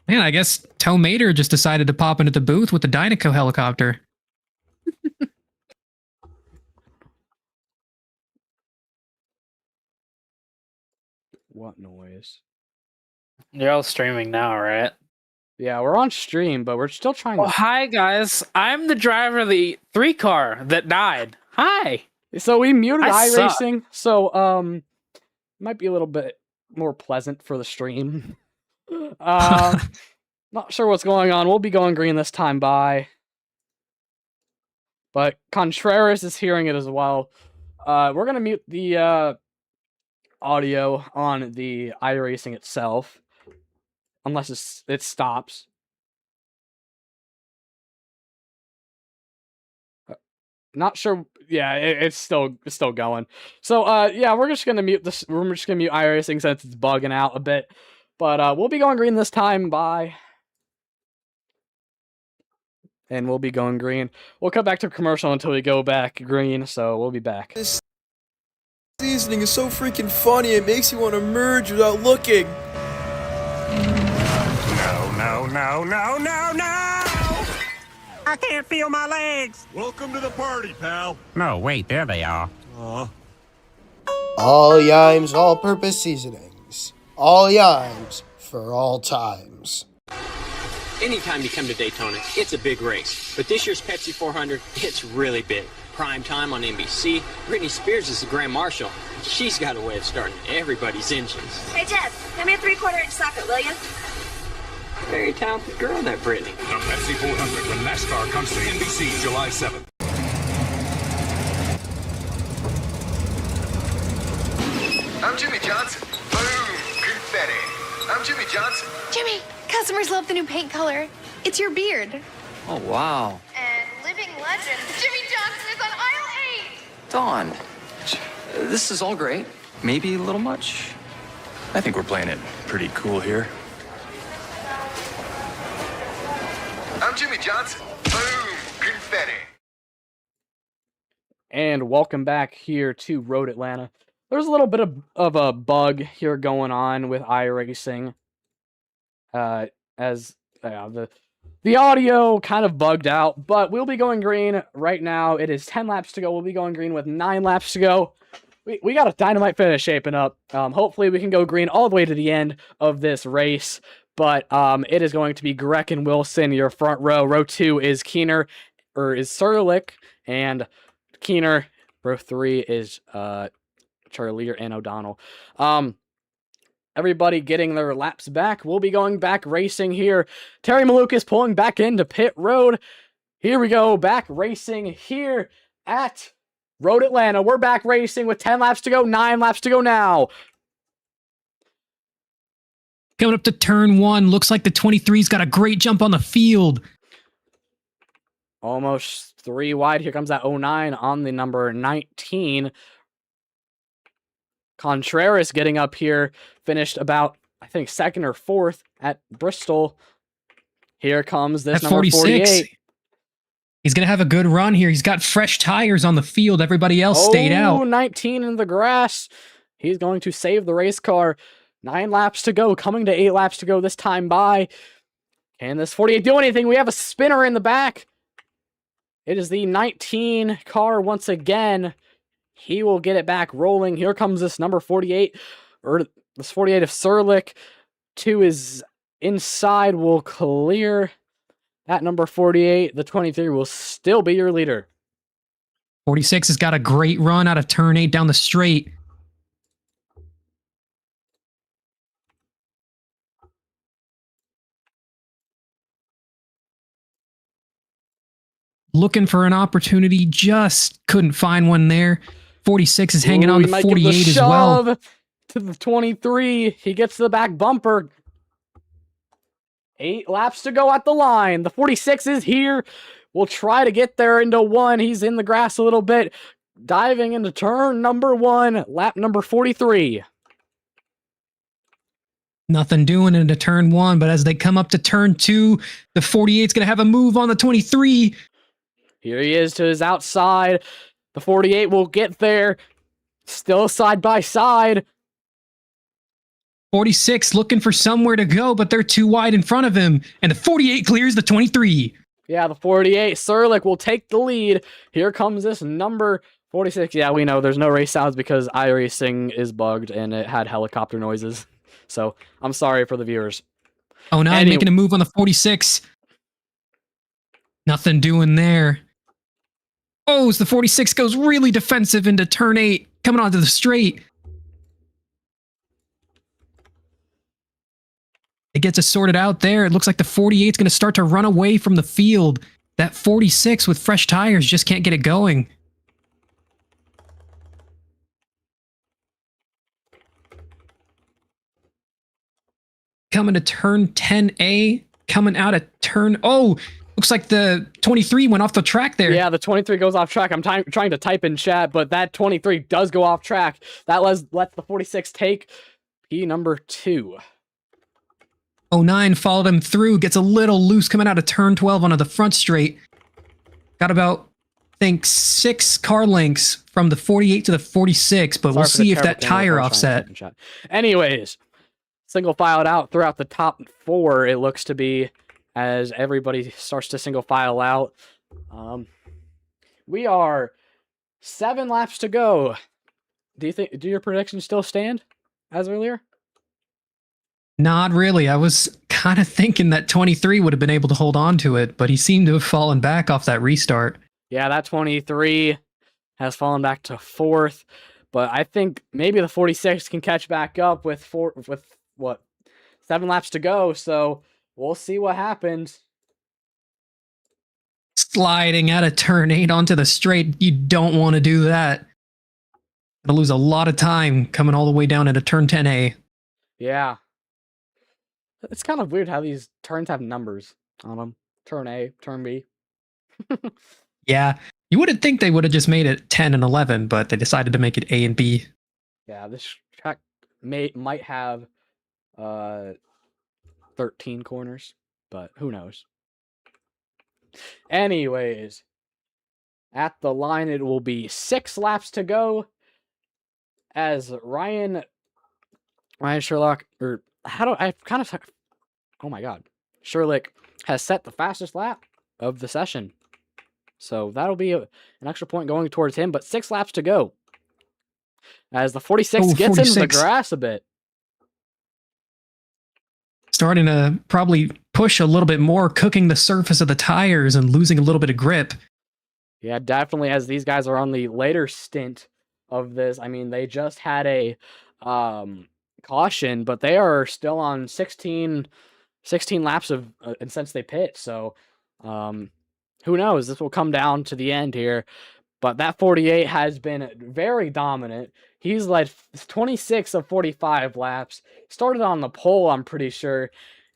Speaker 17: Man, I guess Toe Mater just decided to pop into the booth with the Dynaco helicopter.
Speaker 2: What noise?
Speaker 15: You're all streaming now, right?
Speaker 2: Yeah, we're on stream, but we're still trying
Speaker 15: Oh,
Speaker 2: to...
Speaker 15: hi, guys. I'm the driver of the 3 car that died. Hi.
Speaker 2: So we muted
Speaker 15: I suck.
Speaker 2: iRacing, so, might be a little bit more pleasant for the stream. Not sure what's going on. We'll be going green this time by. But Contreras is hearing it as well. We're gonna mute the, audio on the iRacing itself. Unless it stops. Not sure. Yeah, it's still going. So yeah, we're just gonna mute this. We're just gonna mute iRacing since it's bugging out a bit. But we'll be going green this time. Bye. And we'll be going green. We'll cut back to commercial until we go back green. So we'll be back.
Speaker 7: This seasoning is so freaking funny. It makes you want to merge without looking.
Speaker 12: No! I can't feel my legs.
Speaker 10: Welcome to the party, pal.
Speaker 12: No, wait, there they are.
Speaker 22: All Yimes all-purpose seasonings. All Yimes for all times.
Speaker 8: Anytime you come to Daytona, it's a big race. But this year's Pepsi 400, it's really big. Prime time on NBC. Britney Spears is the Grand Marshal. She's got a way of starting everybody's engines.
Speaker 23: Hey, Jeff, give me a 3/4 inch socket, will you?
Speaker 8: Very talented girl, that Britney.
Speaker 10: The Pepsi 400 when NASCAR comes to NBC July 7th. I'm Jimmy Johnson. Boom! Confetti. I'm Jimmy Johnson.
Speaker 23: Jimmy, customers love the new paint color. It's your beard.
Speaker 11: Oh, wow.
Speaker 23: And living legend, Jimmy Johnson is on aisle 8.
Speaker 11: Dawn, this is all great. Maybe a little much.
Speaker 10: I think we're playing it pretty cool here. I'm Jimmy Johnson. Boom! Confetti.
Speaker 2: And welcome back here to Road Atlanta. There's a little bit of a bug here going on with iRacing. As the audio kind of bugged out, but we'll be going green right now. It is 10 laps to go. We'll be going green with 9 laps to go. We got a dynamite finish shaping up. Hopefully we can go green all the way to the end of this race. But it is going to be Greg and Wilson, your front row. Row 2 is Keener, or is Surlick, and Keener. Row 3 is Charlie and O'Donnell. Everybody getting their laps back. We'll be going back racing here. Terry Malukas pulling back into pit road. Here we go, back racing here at Road Atlanta. We're back racing with 10 laps to go, 9 laps to go now.
Speaker 17: Coming up to turn 1. Looks like the 23's got a great jump on the field.
Speaker 2: Almost 3 wide. Here comes that 09 on the number 19. Contreras getting up here. Finished about, I think, 2nd or 4th at Bristol. Here comes this
Speaker 17: at
Speaker 2: number 48.
Speaker 17: He's going to have a good run here. He's got fresh tires on the field. Everybody else stayed out.
Speaker 2: 19 in the grass. He's going to save the race car. 9 laps to go. Coming to 8 laps to go this time by. Can this 48 do anything? We have a spinner in the back. It is the 19 car once again. He will get it back rolling. Here comes this number 48. Or this 48 of Surlick. 2 is inside. Will clear. That number 48, the 23, will still be your leader.
Speaker 17: 46 has got a great run out of turn 8 down the straight. Looking for an opportunity, just couldn't find one there. 46 is hanging on to 48 as well.
Speaker 2: To the 23, he gets the back bumper. 8 laps to go at the line. The 46 is here. We'll try to get there into 1. He's in the grass a little bit. diving into turn number 1, lap number 43.
Speaker 17: Nothing doing into turn 1, but as they come up to turn 2, the 48's going to have a move on the 23.
Speaker 2: Here he is to his outside. The 48 will get there. Still side by side.
Speaker 17: 46 looking for somewhere to go, but they're too wide in front of him. And the 48 clears the 23.
Speaker 2: Yeah, the 48. Surlick will take the lead. Here comes this number 46. Yeah, we know there's no race sounds because iRacing is bugged and it had helicopter noises. So I'm sorry for the viewers.
Speaker 17: Oh, now making a move on the 46. Nothing doing there. Oh, as the 46 goes really defensive into turn 8, coming onto the straight. It gets it sorted out there. It looks like the 48's going to start to run away from the field. That 46 with fresh tires just can't get it going. Coming to turn 10A, coming out of turn... Oh, looks like the 23 went off the track there.
Speaker 2: Yeah, the 23 goes off track. I'm trying to type in chat, but that 23 does go off track. That lets the 46 take P number 2.
Speaker 17: 09 followed him through, gets a little loose coming out of turn 12 onto the front straight. Got about, I think, 6 car lengths from the 48 to the 46, but we'll see if that tire offset.
Speaker 2: Anyways, single filed out throughout the top 4, it looks to be, as everybody starts to single file out. We are 7 laps to go. Do your predictions still stand as earlier?
Speaker 17: Not really. I was kind of thinking that 23 would have been able to hold on to it, but he seemed to have fallen back off that restart.
Speaker 2: Yeah, that 23 has fallen back to 4th, but I think maybe the 46 can catch back up with 7 laps to go, so we'll see what happens.
Speaker 17: Sliding out of turn 8 onto the straight. You don't want to do that. Gonna lose a lot of time coming all the way down into turn 10A.
Speaker 2: Yeah. It's kind of weird how these turns have numbers on them. Turn A, turn B.
Speaker 17: Yeah. You wouldn't think they would have just made it 10 and 11, but they decided to make it A and B.
Speaker 2: Yeah, this track might have 13 corners, but who knows. Anyways, at the line it will be 6 laps to go as Ryan Sherlock, or oh my god, Sherlick has set the fastest lap of the session. So that'll be an extra point going towards him, but 6 laps to go. As the 46 gets into the grass a bit.
Speaker 17: Starting to probably push a little bit more, cooking the surface of the tires and losing a little bit of grip.
Speaker 2: Yeah, definitely, as these guys are on the later stint of this. I mean, they just had a caution, but they are still on 16 laps of and since they pit. So who knows? This will come down to the end here. But that 48 has been very dominant. He's led 26 of 45 laps. Started on the pole, I'm pretty sure,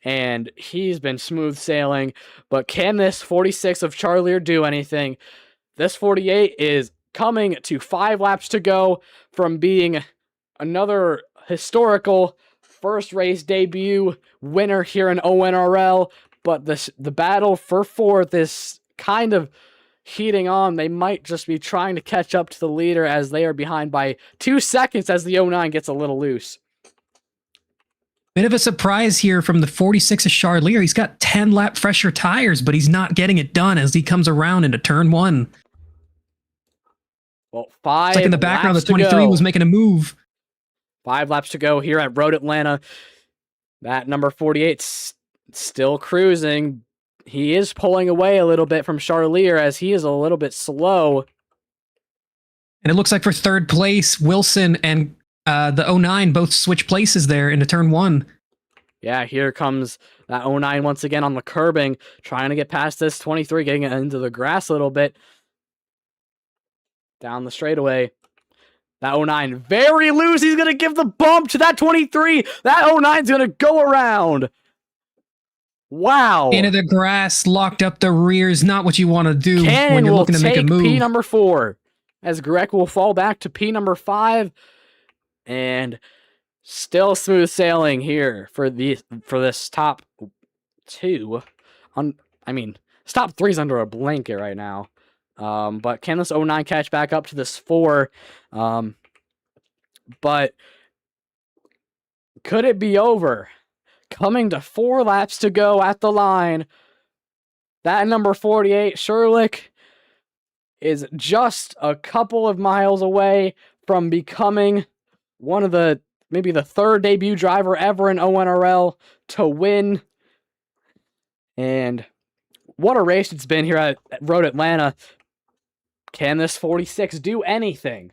Speaker 2: and he's been smooth sailing. But can this 46 of Charlier do anything? This 48 is coming to 5 laps to go from being another historical first race debut winner here in ONRL. But the battle for 4th is kind of heating on. They might just be trying to catch up to the leader as they are behind by 2 seconds as the 09 gets a little loose.
Speaker 17: Bit of a surprise here from the 46 of Charlier. He's got 10 lap fresher tires, but he's not getting it done as he comes around into turn 1.
Speaker 2: Well, 5
Speaker 17: it's like in the background, the 23 was making a move.
Speaker 2: 5 laps to go here at Road Atlanta. That number 48's still cruising. He is pulling away a little bit from Charlier as he is a little bit slow.
Speaker 17: And it looks like for 3rd place, Wilson and the 09 both switch places there into turn 1.
Speaker 2: Yeah, here comes that 09 once again on the curbing, trying to get past this 23, getting it into the grass a little bit. Down the straightaway. That 09 very loose. He's going to give the bump to that 23. That 09's going to go around. Wow.
Speaker 17: Into the grass, locked up the rears. Not what you want to do
Speaker 2: Cannon
Speaker 17: when you're looking to make a move.
Speaker 2: P number 4. as Greg will fall back to P number 5. And still smooth sailing here for this top 2. Top 3's under a blanket right now. But can this 09 catch back up to this 4? But could it be over? Coming to 4 laps to go at the line. That number 48, Sherlick, is just a couple of miles away from becoming one of maybe the 3rd debut driver ever in ONRL to win. And what a race it's been here at Road Atlanta. Can this 46 do anything?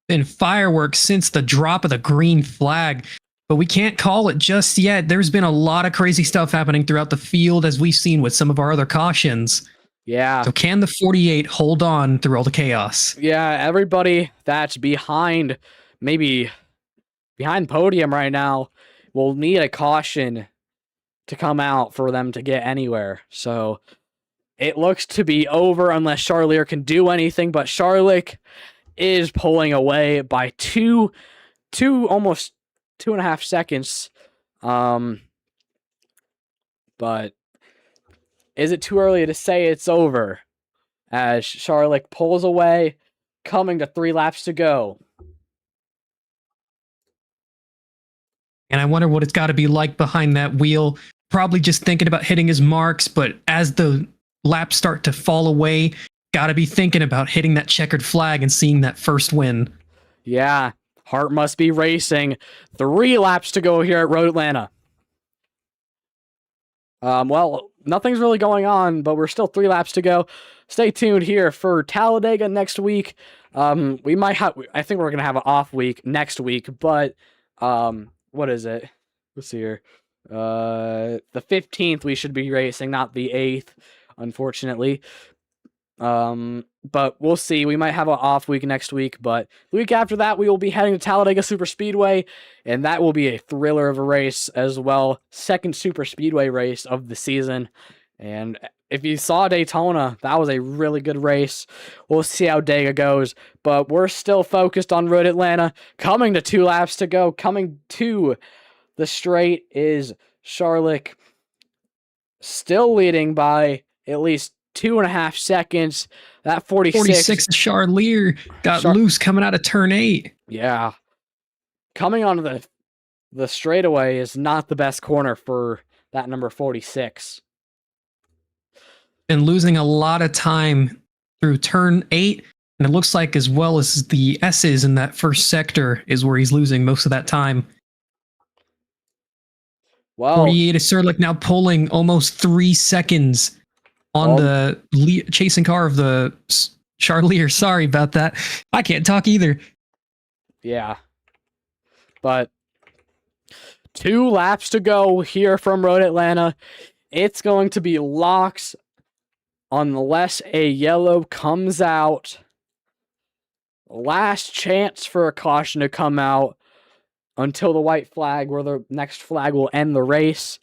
Speaker 17: Been fireworks since the drop of the green flag, but we can't call it just yet. There's been a lot of crazy stuff happening throughout the field, as we've seen with some of our other cautions.
Speaker 2: Yeah.
Speaker 17: So can the 48 hold on through all the chaos?
Speaker 2: Yeah, everybody that's behind podium right now will need a caution to come out for them to get anywhere. So it looks to be over unless Charlier can do anything, but Sherlick is pulling away by almost 2.5 seconds. But is it too early to say it's over? As Sherlick pulls away, coming to 3 laps to go.
Speaker 17: And I wonder what it's got to be like behind that wheel. Probably just thinking about hitting his marks, but as the laps start to fall away, got to be thinking about hitting that checkered flag and seeing that first win.
Speaker 2: Yeah, heart must be racing. 3 laps to go here at Road Atlanta. Well, nothing's really going on, but we're still 3 laps to go. Stay tuned here for Talladega next week. I think we're gonna have an off week next week, but what is it? Let's see here. The 15th we should be racing, not the 8th, unfortunately. But we'll see. We might have an off week next week, but the week after that we will be heading to Talladega Super Speedway, and that will be a thriller of a race as well. 2nd Super Speedway race of the season. And if you saw Daytona, that was a really good race. We'll see how Dega goes, but we're still focused on Road Atlanta. Coming to 2 laps to go, coming to the straight is Sherlick, still leading by at least 2.5 seconds. That 46
Speaker 17: Charlier got loose coming out of turn 8.
Speaker 2: Yeah. Coming onto the straightaway is not the best corner for that number 46.
Speaker 17: Been losing a lot of time through turn 8, and it looks like as well as the Esses in that first sector is where he's losing most of that time.
Speaker 2: Well,
Speaker 17: 48 is Sherlick now pulling almost 3 seconds on the chasing car of the Charlier. Sorry about that. I can't talk either.
Speaker 2: Yeah. But 2 laps to go here from Road Atlanta. It's going to be locks unless a yellow comes out. Last chance for a caution to come out until the white flag, where the next flag will end the race.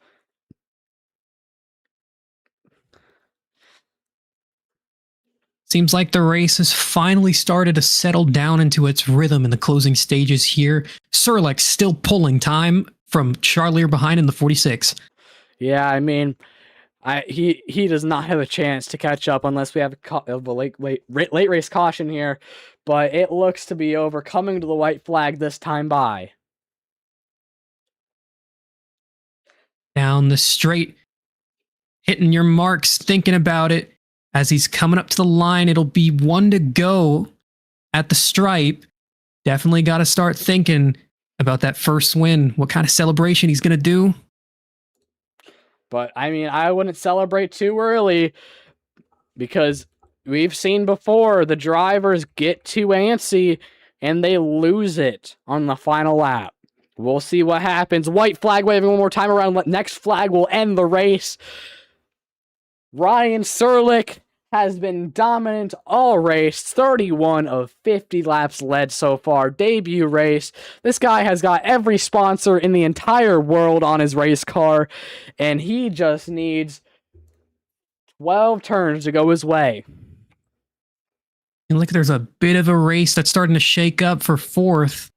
Speaker 17: Seems like the race has finally started to settle down into its rhythm in the closing stages here. Sherlick still pulling time from Charlier behind in the 46.
Speaker 2: Yeah, I mean, he does not have a chance to catch up unless we have a late race caution here. But it looks to be over, coming to the white flag this time by.
Speaker 17: Down the straight, hitting your marks, thinking about it. As he's coming up to the line, it'll be 1 to go at the stripe. Definitely got to start thinking about that first win, what kind of celebration he's going to do.
Speaker 2: But, I mean, I wouldn't celebrate too early because we've seen before the drivers get too antsy and they lose it on the final lap. We'll see what happens. White flag waving one more time around. Next flag will end the race. Ryan Sherlick has been dominant all race. 31 of 50 laps led so far. Debut race. This guy has got every sponsor in the entire world on his race car, and he just needs 12 turns to go his way.
Speaker 17: And look, there's a bit of a race that's starting to shake up for fourth.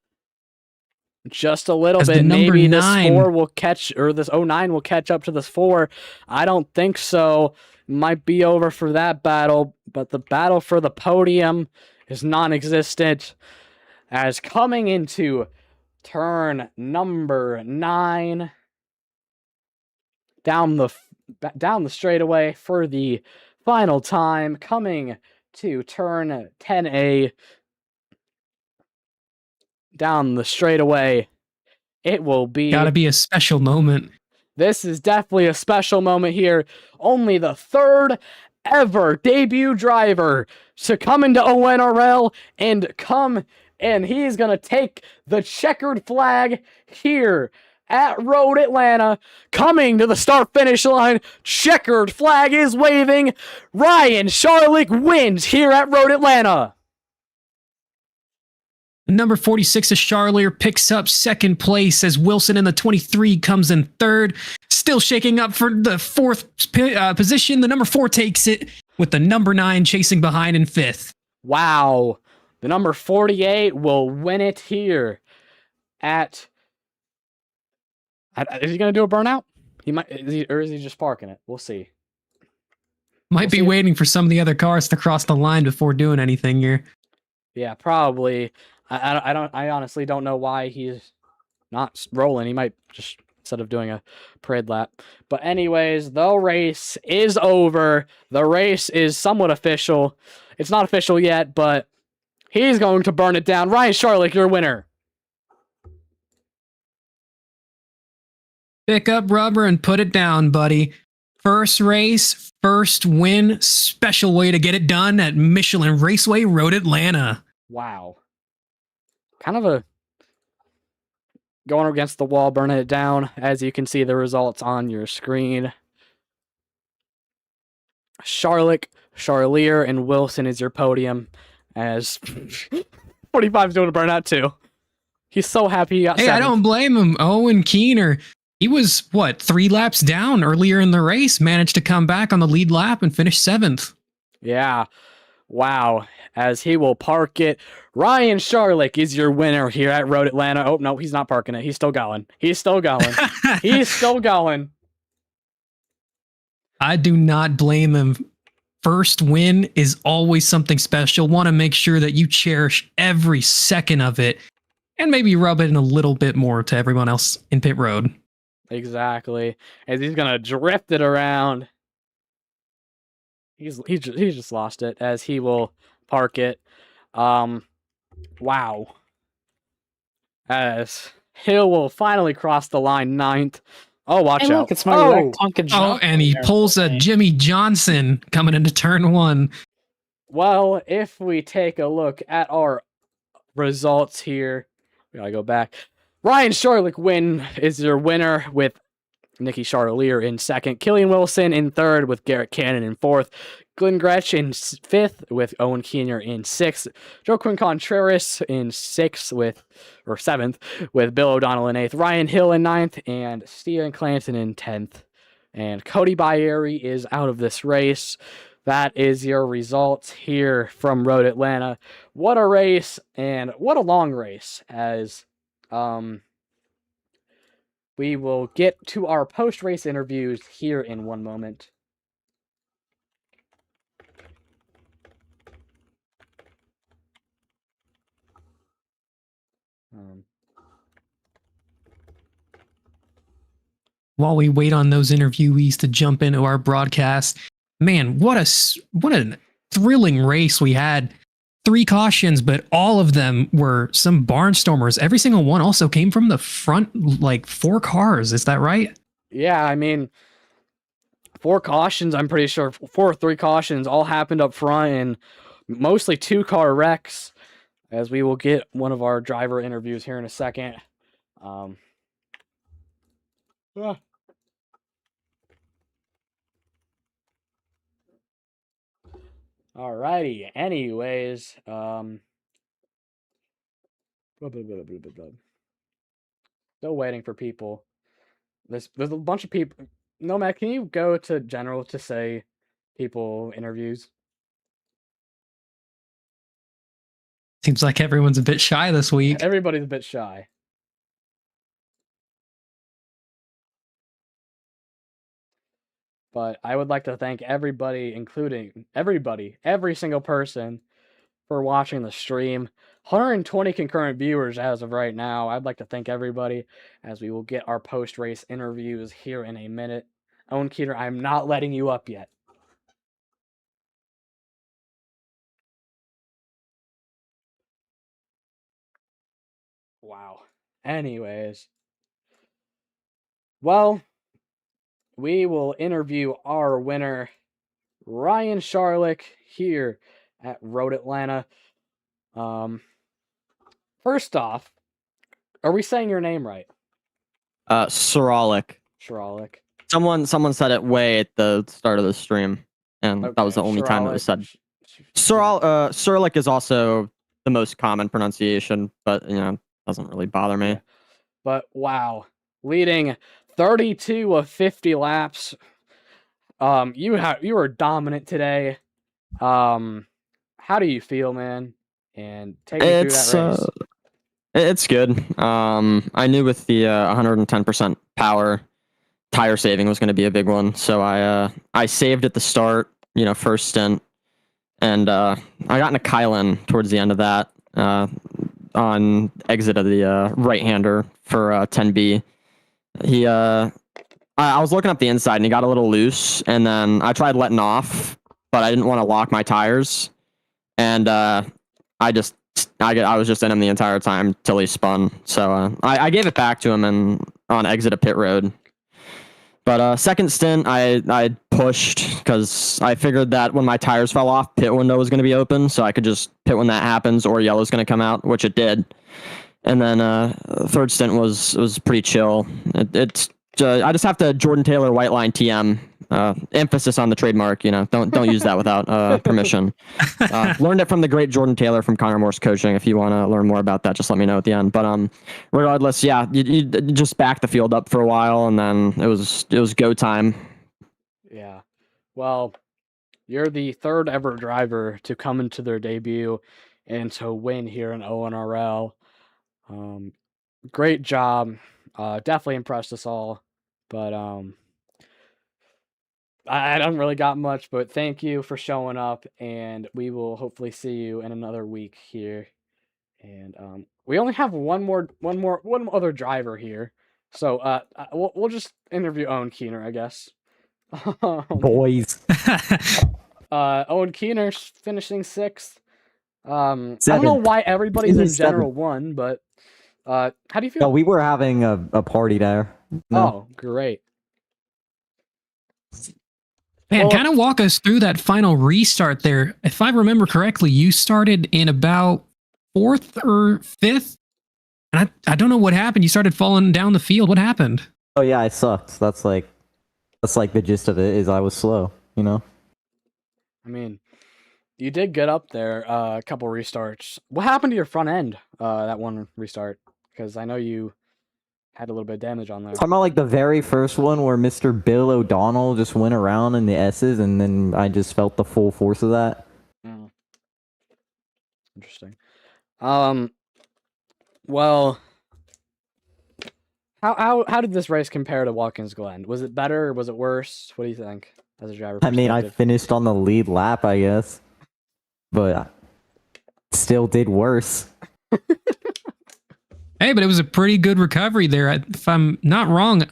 Speaker 2: Just a little
Speaker 17: As the
Speaker 2: bit.
Speaker 17: number
Speaker 2: Maybe this
Speaker 17: 9
Speaker 2: 4 will catch, or this 09 will catch up to this 4. I don't think so. Might be over for that battle, but the battle for the podium is non-existent. As coming into turn number 9, down the straightaway for the final time, coming to turn 10A, down the straightaway, it will be...
Speaker 17: Gotta be a special moment.
Speaker 2: This is definitely a special moment here. Only the 3rd ever debut driver to come into ONRL and he's going to take the checkered flag here at Road Atlanta. Coming to the start-finish line, checkered flag is waving. Ryan Sharlick wins here at Road Atlanta.
Speaker 17: Number 46 is Charlier picks up second place as Wilson in the 23 comes in third. Still shaking up for the 4th position. The number 4 takes it with the number 9 chasing behind in 5th.
Speaker 2: Wow. The number 48 will win it here at... Is he going to do a burnout? He might, or is he just parking it? We'll see.
Speaker 17: Might be waiting for some of the other cars to cross the line before doing anything here.
Speaker 2: Yeah, probably. I honestly don't know why he's not rolling. He might just, instead of doing a parade lap. But anyways, the race is over. The race is somewhat official. It's not official yet, but he's going to burn it down. Ryan Sharlick, your winner.
Speaker 17: Pick up rubber and put it down, buddy. First race, first win. Special way to get it done at Michelin Raceway, Road Atlanta.
Speaker 2: Wow. Kind of a going against the wall, burning it down. As you can see the results on your screen. Sharlick, Charlier, and Wilson is your podium. As 45's doing a burnout too. He's so happy he got 7th.
Speaker 17: I don't blame him. Owen Keener, he was, 3 laps down earlier in the race, managed to come back on the lead lap and finish 7th.
Speaker 2: Yeah. Wow. As he will park it. Ryan Sharlick is your winner here at Road Atlanta. Oh, no, he's not parking it. He's still going. He's still going. He's still going.
Speaker 17: I do not blame him. First win is always something special. Want to make sure that you cherish every second of it and maybe rub it in a little bit more to everyone else in pit road.
Speaker 2: Exactly. As he's going to drift it around. He's just lost it as he will park it. Wow. As Hill will finally cross the line 9th. Oh, watch out.
Speaker 15: Look, it's my red Tonka jump.
Speaker 17: Oh, and he pulls a Jimmy Johnson coming into turn 1.
Speaker 2: Well, if we take a look at our results here, we gotta go back. Ryan Sharlick is your winner with Nicky Charlier in 2nd. Killian Wilson in 3rd with Garrett Cannon in 4th. Glenn Gretsch in 5th with Owen Keener in 6th. Joaquin Contreras in 7th with Bill O'Donnell in 8th. Ryan Hill in 9th and Steven Clanton in 10th. And Cody Byeri is out of this race. That is your results here from Road Atlanta. What a race and what a long race as we will get to our post-race interviews here in one moment.
Speaker 17: While we wait on those interviewees to jump into our broadcast, man, what a thrilling race we had. 3 cautions, but all of them were some barnstormers. Every single one also came from the front, 4 cars. Is that right?
Speaker 2: Yeah, I mean, 4 cautions, I'm pretty sure. 4 or 3 cautions all happened up front, and mostly 2-car wrecks, as we will get one of our driver interviews here in a second. Alrighty, anyways, still waiting for people. There's a bunch of people. Nomad, can you go to general to say people interviews?
Speaker 17: Seems like everyone's a bit shy this week.
Speaker 2: Everybody's a bit shy. But I would like to thank everybody, including every single person, for watching the stream. 120 concurrent viewers as of right now. I'd like to thank everybody, as we will get our post-race interviews here in a minute. Owen Keeter, I'm not letting you up yet. Wow. Anyways. Well, we will interview our winner, Ryan Sharlick, here at Road Atlanta. First off, are we saying your name right?
Speaker 1: Sharlick.
Speaker 2: Sharlick.
Speaker 1: Someone said it way at the start of the stream, and that was the only time it was said. Sharlick is also the most common pronunciation, but doesn't really bother me.
Speaker 2: Yeah. But wow, leading 32 of 50 laps. You were dominant today. How do you feel, man? And take me through that race.
Speaker 1: It's good. I knew with the 110% power, tire saving was going to be a big one, so I saved at the start, first stint, and I got into Kylan towards the end of that on exit of the right-hander for 10B. I was looking up the inside and he got a little loose, and then I tried letting off, but I didn't want to lock my tires, and I was just in him the entire time till he spun. So I gave it back to him on exit of pit road. But second stint, I pushed because I figured that when my tires fell off, pit window was going to be open, so I could just pit when that happens, or yellow's going to come out, which it did. And then third stint was pretty chill. I just have to Jordan Taylor white line TM. Emphasis on the trademark, don't use that without permission. Learned it from the great Jordan Taylor from Connor Moore's coaching. If you want to learn more about that, just let me know at the end. But regardless, yeah, you just back the field up for a while, and then it was go time.
Speaker 2: Yeah, well, you're the third ever driver to come into their debut and to win here in ONRL. Great job. Definitely impressed us all. But I don't really got much, but thank you for showing up, and we will hopefully see you in another week here. And we only have one other driver here, so we'll just interview Owen Keener, I guess.
Speaker 1: Boys.
Speaker 2: Owen Keener finishing 6th. I don't know why everybody's in general 1, but how do you feel?
Speaker 4: No, we were having a party there. No.
Speaker 2: Oh, great.
Speaker 17: Man, kind of walk us through that final restart there. If I remember correctly, you started in about 4th or 5th, and I don't know what happened. You started falling down the field. What happened?
Speaker 4: Oh yeah, I sucked. That's like the gist of it. Is I was slow.
Speaker 2: I mean, you did get up there a couple restarts. What happened to your front end that one restart? Because I know you had a little bit of damage on there.
Speaker 4: Talking about like the very first one where Mr. Bill O'Donnell just went around in the Esses, and then I just felt the full force of that.
Speaker 2: Interesting. Well, how did this race compare to Watkins Glen? Was it better or was it worse? What do you think as a driver?
Speaker 4: I mean, I finished on the lead lap, I guess, but I still did worse.
Speaker 17: Hey, but it was a pretty good recovery there. If I'm not wrong,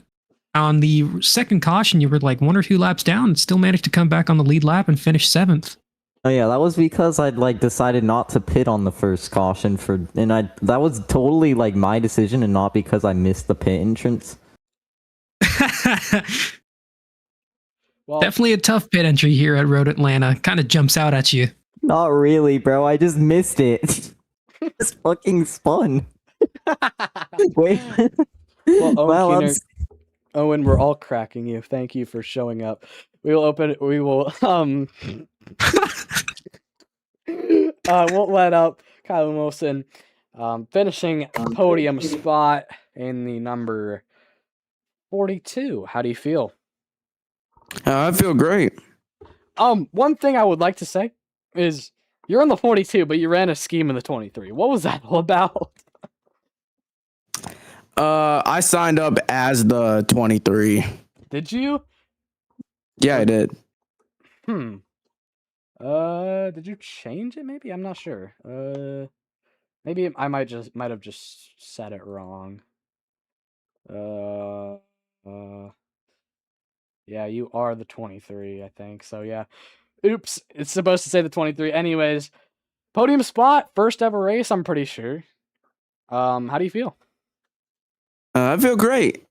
Speaker 17: on the second caution, you were like 1 or 2 laps down and still managed to come back on the lead lap and finish 7th.
Speaker 4: Oh yeah, that was because I'd decided not to pit on the first caution that was totally my decision and not because I missed the pit entrance.
Speaker 17: Well, definitely a tough pit entry here at Road Atlanta. Kind of jumps out at you.
Speaker 4: Not really, bro. I just missed it. Just fucking spun. Wait.
Speaker 2: Well, Owen, we're all cracking you. Thank you for showing up. We will won't let up Kyle Wilson, finishing podium spot in the number 42. How do you feel?
Speaker 1: I feel great.
Speaker 2: One thing I would like to say is You're in the 42, but you ran a scheme in the 23. What was that all about?
Speaker 5: I signed up as the 23.
Speaker 2: Did you?
Speaker 5: Yeah, I did.
Speaker 2: Did you change it? Maybe I'm not sure. Maybe I might have just said it wrong. Yeah, you are the 23, I think. So yeah. Oops, it's supposed to say the 23. Anyways, podium spot, first ever race, I'm pretty sure. How do you feel?
Speaker 5: I feel great.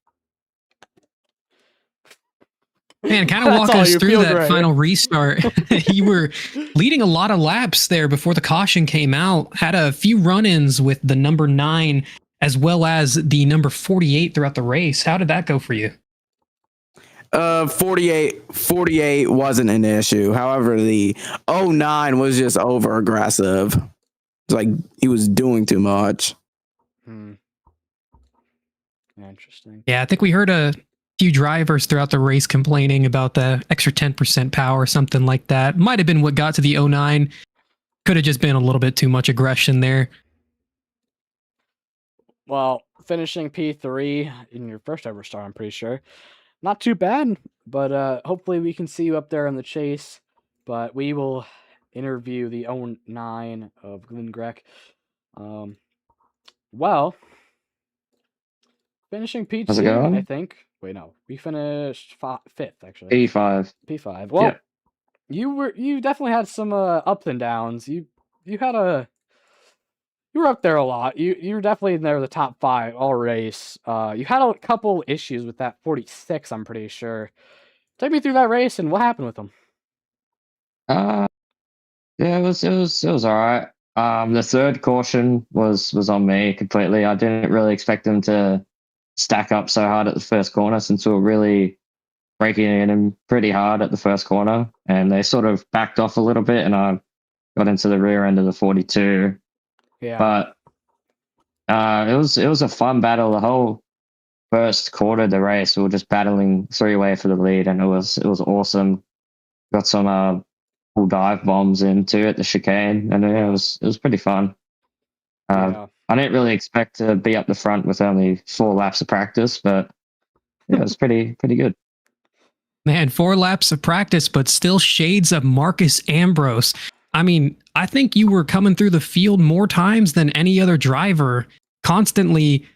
Speaker 17: Man, kind of
Speaker 2: That's
Speaker 17: walk
Speaker 2: all,
Speaker 17: us
Speaker 2: you
Speaker 17: through
Speaker 2: feel
Speaker 17: that
Speaker 2: great.
Speaker 17: final restart. You were leading a lot of laps there before the caution came out. Had a few run-ins with the number 9 as well as the number 48 throughout the race. How did that go for you?
Speaker 5: 48 wasn't an issue. However, the 09 was just over aggressive. It's like he was doing too much.
Speaker 2: Interesting.
Speaker 17: Yeah, I think we heard a few drivers throughout the race complaining about the extra 10% power or something like that. Might have been what got to the 09. Could have just been a little bit too much aggression there.
Speaker 2: Well, finishing P3 in your first ever start, I'm pretty sure. Not too bad, but hopefully we can see you up there in the chase. But we will interview the 09 of Glenn Grech. Well, finishing
Speaker 6: How's it
Speaker 2: P2,
Speaker 6: going?
Speaker 2: I think. Wait, no. We finished 5th, actually.
Speaker 6: P5.
Speaker 2: P5. Well,
Speaker 6: Yeah.
Speaker 2: you definitely had some ups and downs. You were up there a lot. You were definitely in there the top 5 all race. You had a couple issues with that 46, I'm pretty sure. Take me through that race and what happened with them.
Speaker 6: Yeah, it was all right. The third caution was on me completely. I didn't really expect them to stack up so hard at the first corner since we were really breaking in pretty hard at the first corner, and they sort of backed off a little bit, and I got into the rear end of the 42.
Speaker 2: Yeah.
Speaker 6: But it was a fun battle. The whole first quarter of the race, we were just battling 3-way for the lead, and it was awesome. Got some cool dive bombs in too at the chicane, and it was pretty fun.
Speaker 2: Yeah.
Speaker 6: I didn't really expect to be up the front with only 4 laps of practice, but yeah, it was pretty good.
Speaker 17: Man, 4 laps of practice, but still shades of Marcus Ambrose. I mean, I think you were coming through the field more times than any other driver, constantly,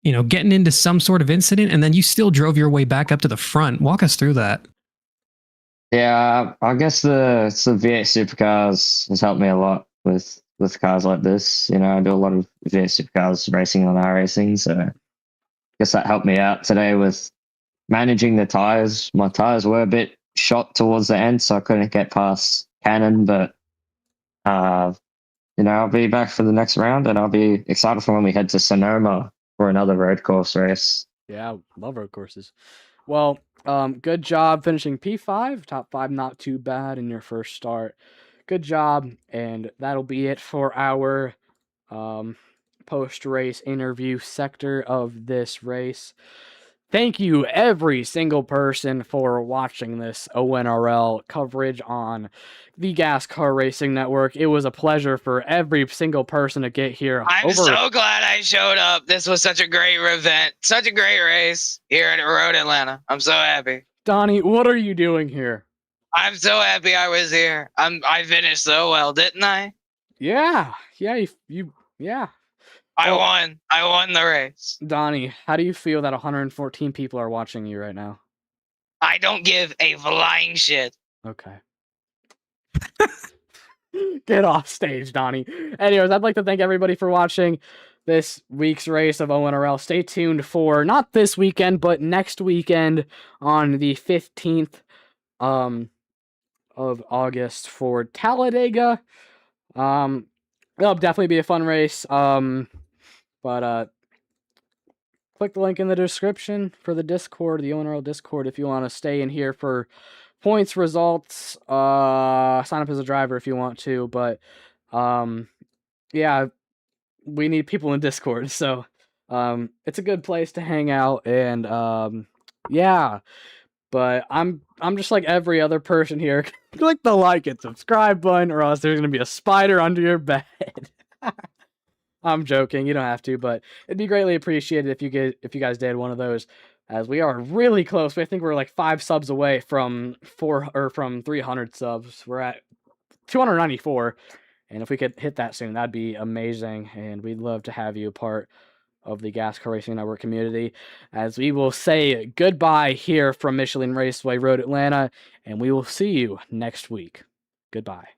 Speaker 17: getting into some sort of incident, and then you still drove your way back up to the front. Walk us through that.
Speaker 6: Yeah, I guess the V8 supercars has helped me a lot with cars like this. I do a lot of V8 supercars racing on iRacing, so I guess that helped me out today with managing the tires. My tires were a bit shot towards the end, so I couldn't get past Cannon, but I'll be back for the next round, and I'll be excited for when we head to Sonoma for another road course race.
Speaker 2: Yeah, love road courses. Well, good job finishing P5, top 5, not too bad in your first start. Good job, and that'll be it for our post-race interview sector of this race. Thank you, every single person, for watching this ONRL coverage on the GASCAR Racing Network. It was a pleasure for every single person to get here.
Speaker 14: I'm so glad I showed up. This was such a great event, such a great race here at Road Atlanta. I'm so happy.
Speaker 2: Donnie, what are you doing here?
Speaker 14: I'm so happy I was here. I finished so well, didn't I?
Speaker 2: Yeah, yeah.
Speaker 14: I won the race.
Speaker 2: Donnie, how do you feel that 114 people are watching you right now?
Speaker 14: I don't give a flying shit.
Speaker 2: Okay. Get off stage, Donnie. Anyways, I'd like to thank everybody for watching this week's race of ONRL. Stay tuned for, not this weekend, but next weekend on the 15th of August for Talladega. It'll definitely be a fun race. But click the link in the description for the Discord, the ONRL Discord, if you want to stay in here for points, results, sign up as a driver if you want to. But yeah, we need people in Discord, so it's a good place to hang out. And yeah, but But I'm just like every other person here. Click the like and subscribe button, or else there's gonna be a spider under your bed. I'm joking. You don't have to, but it'd be greatly appreciated if you guys did one of those, as we are really close. I think we're like 5 subs away from 300 subs. We're at 294, and if we could hit that soon, that'd be amazing. And we'd love to have you a part of the GASCAR Racing Network community, as we will say goodbye here from Michelin Raceway Road Atlanta, and we will see you next week. Goodbye.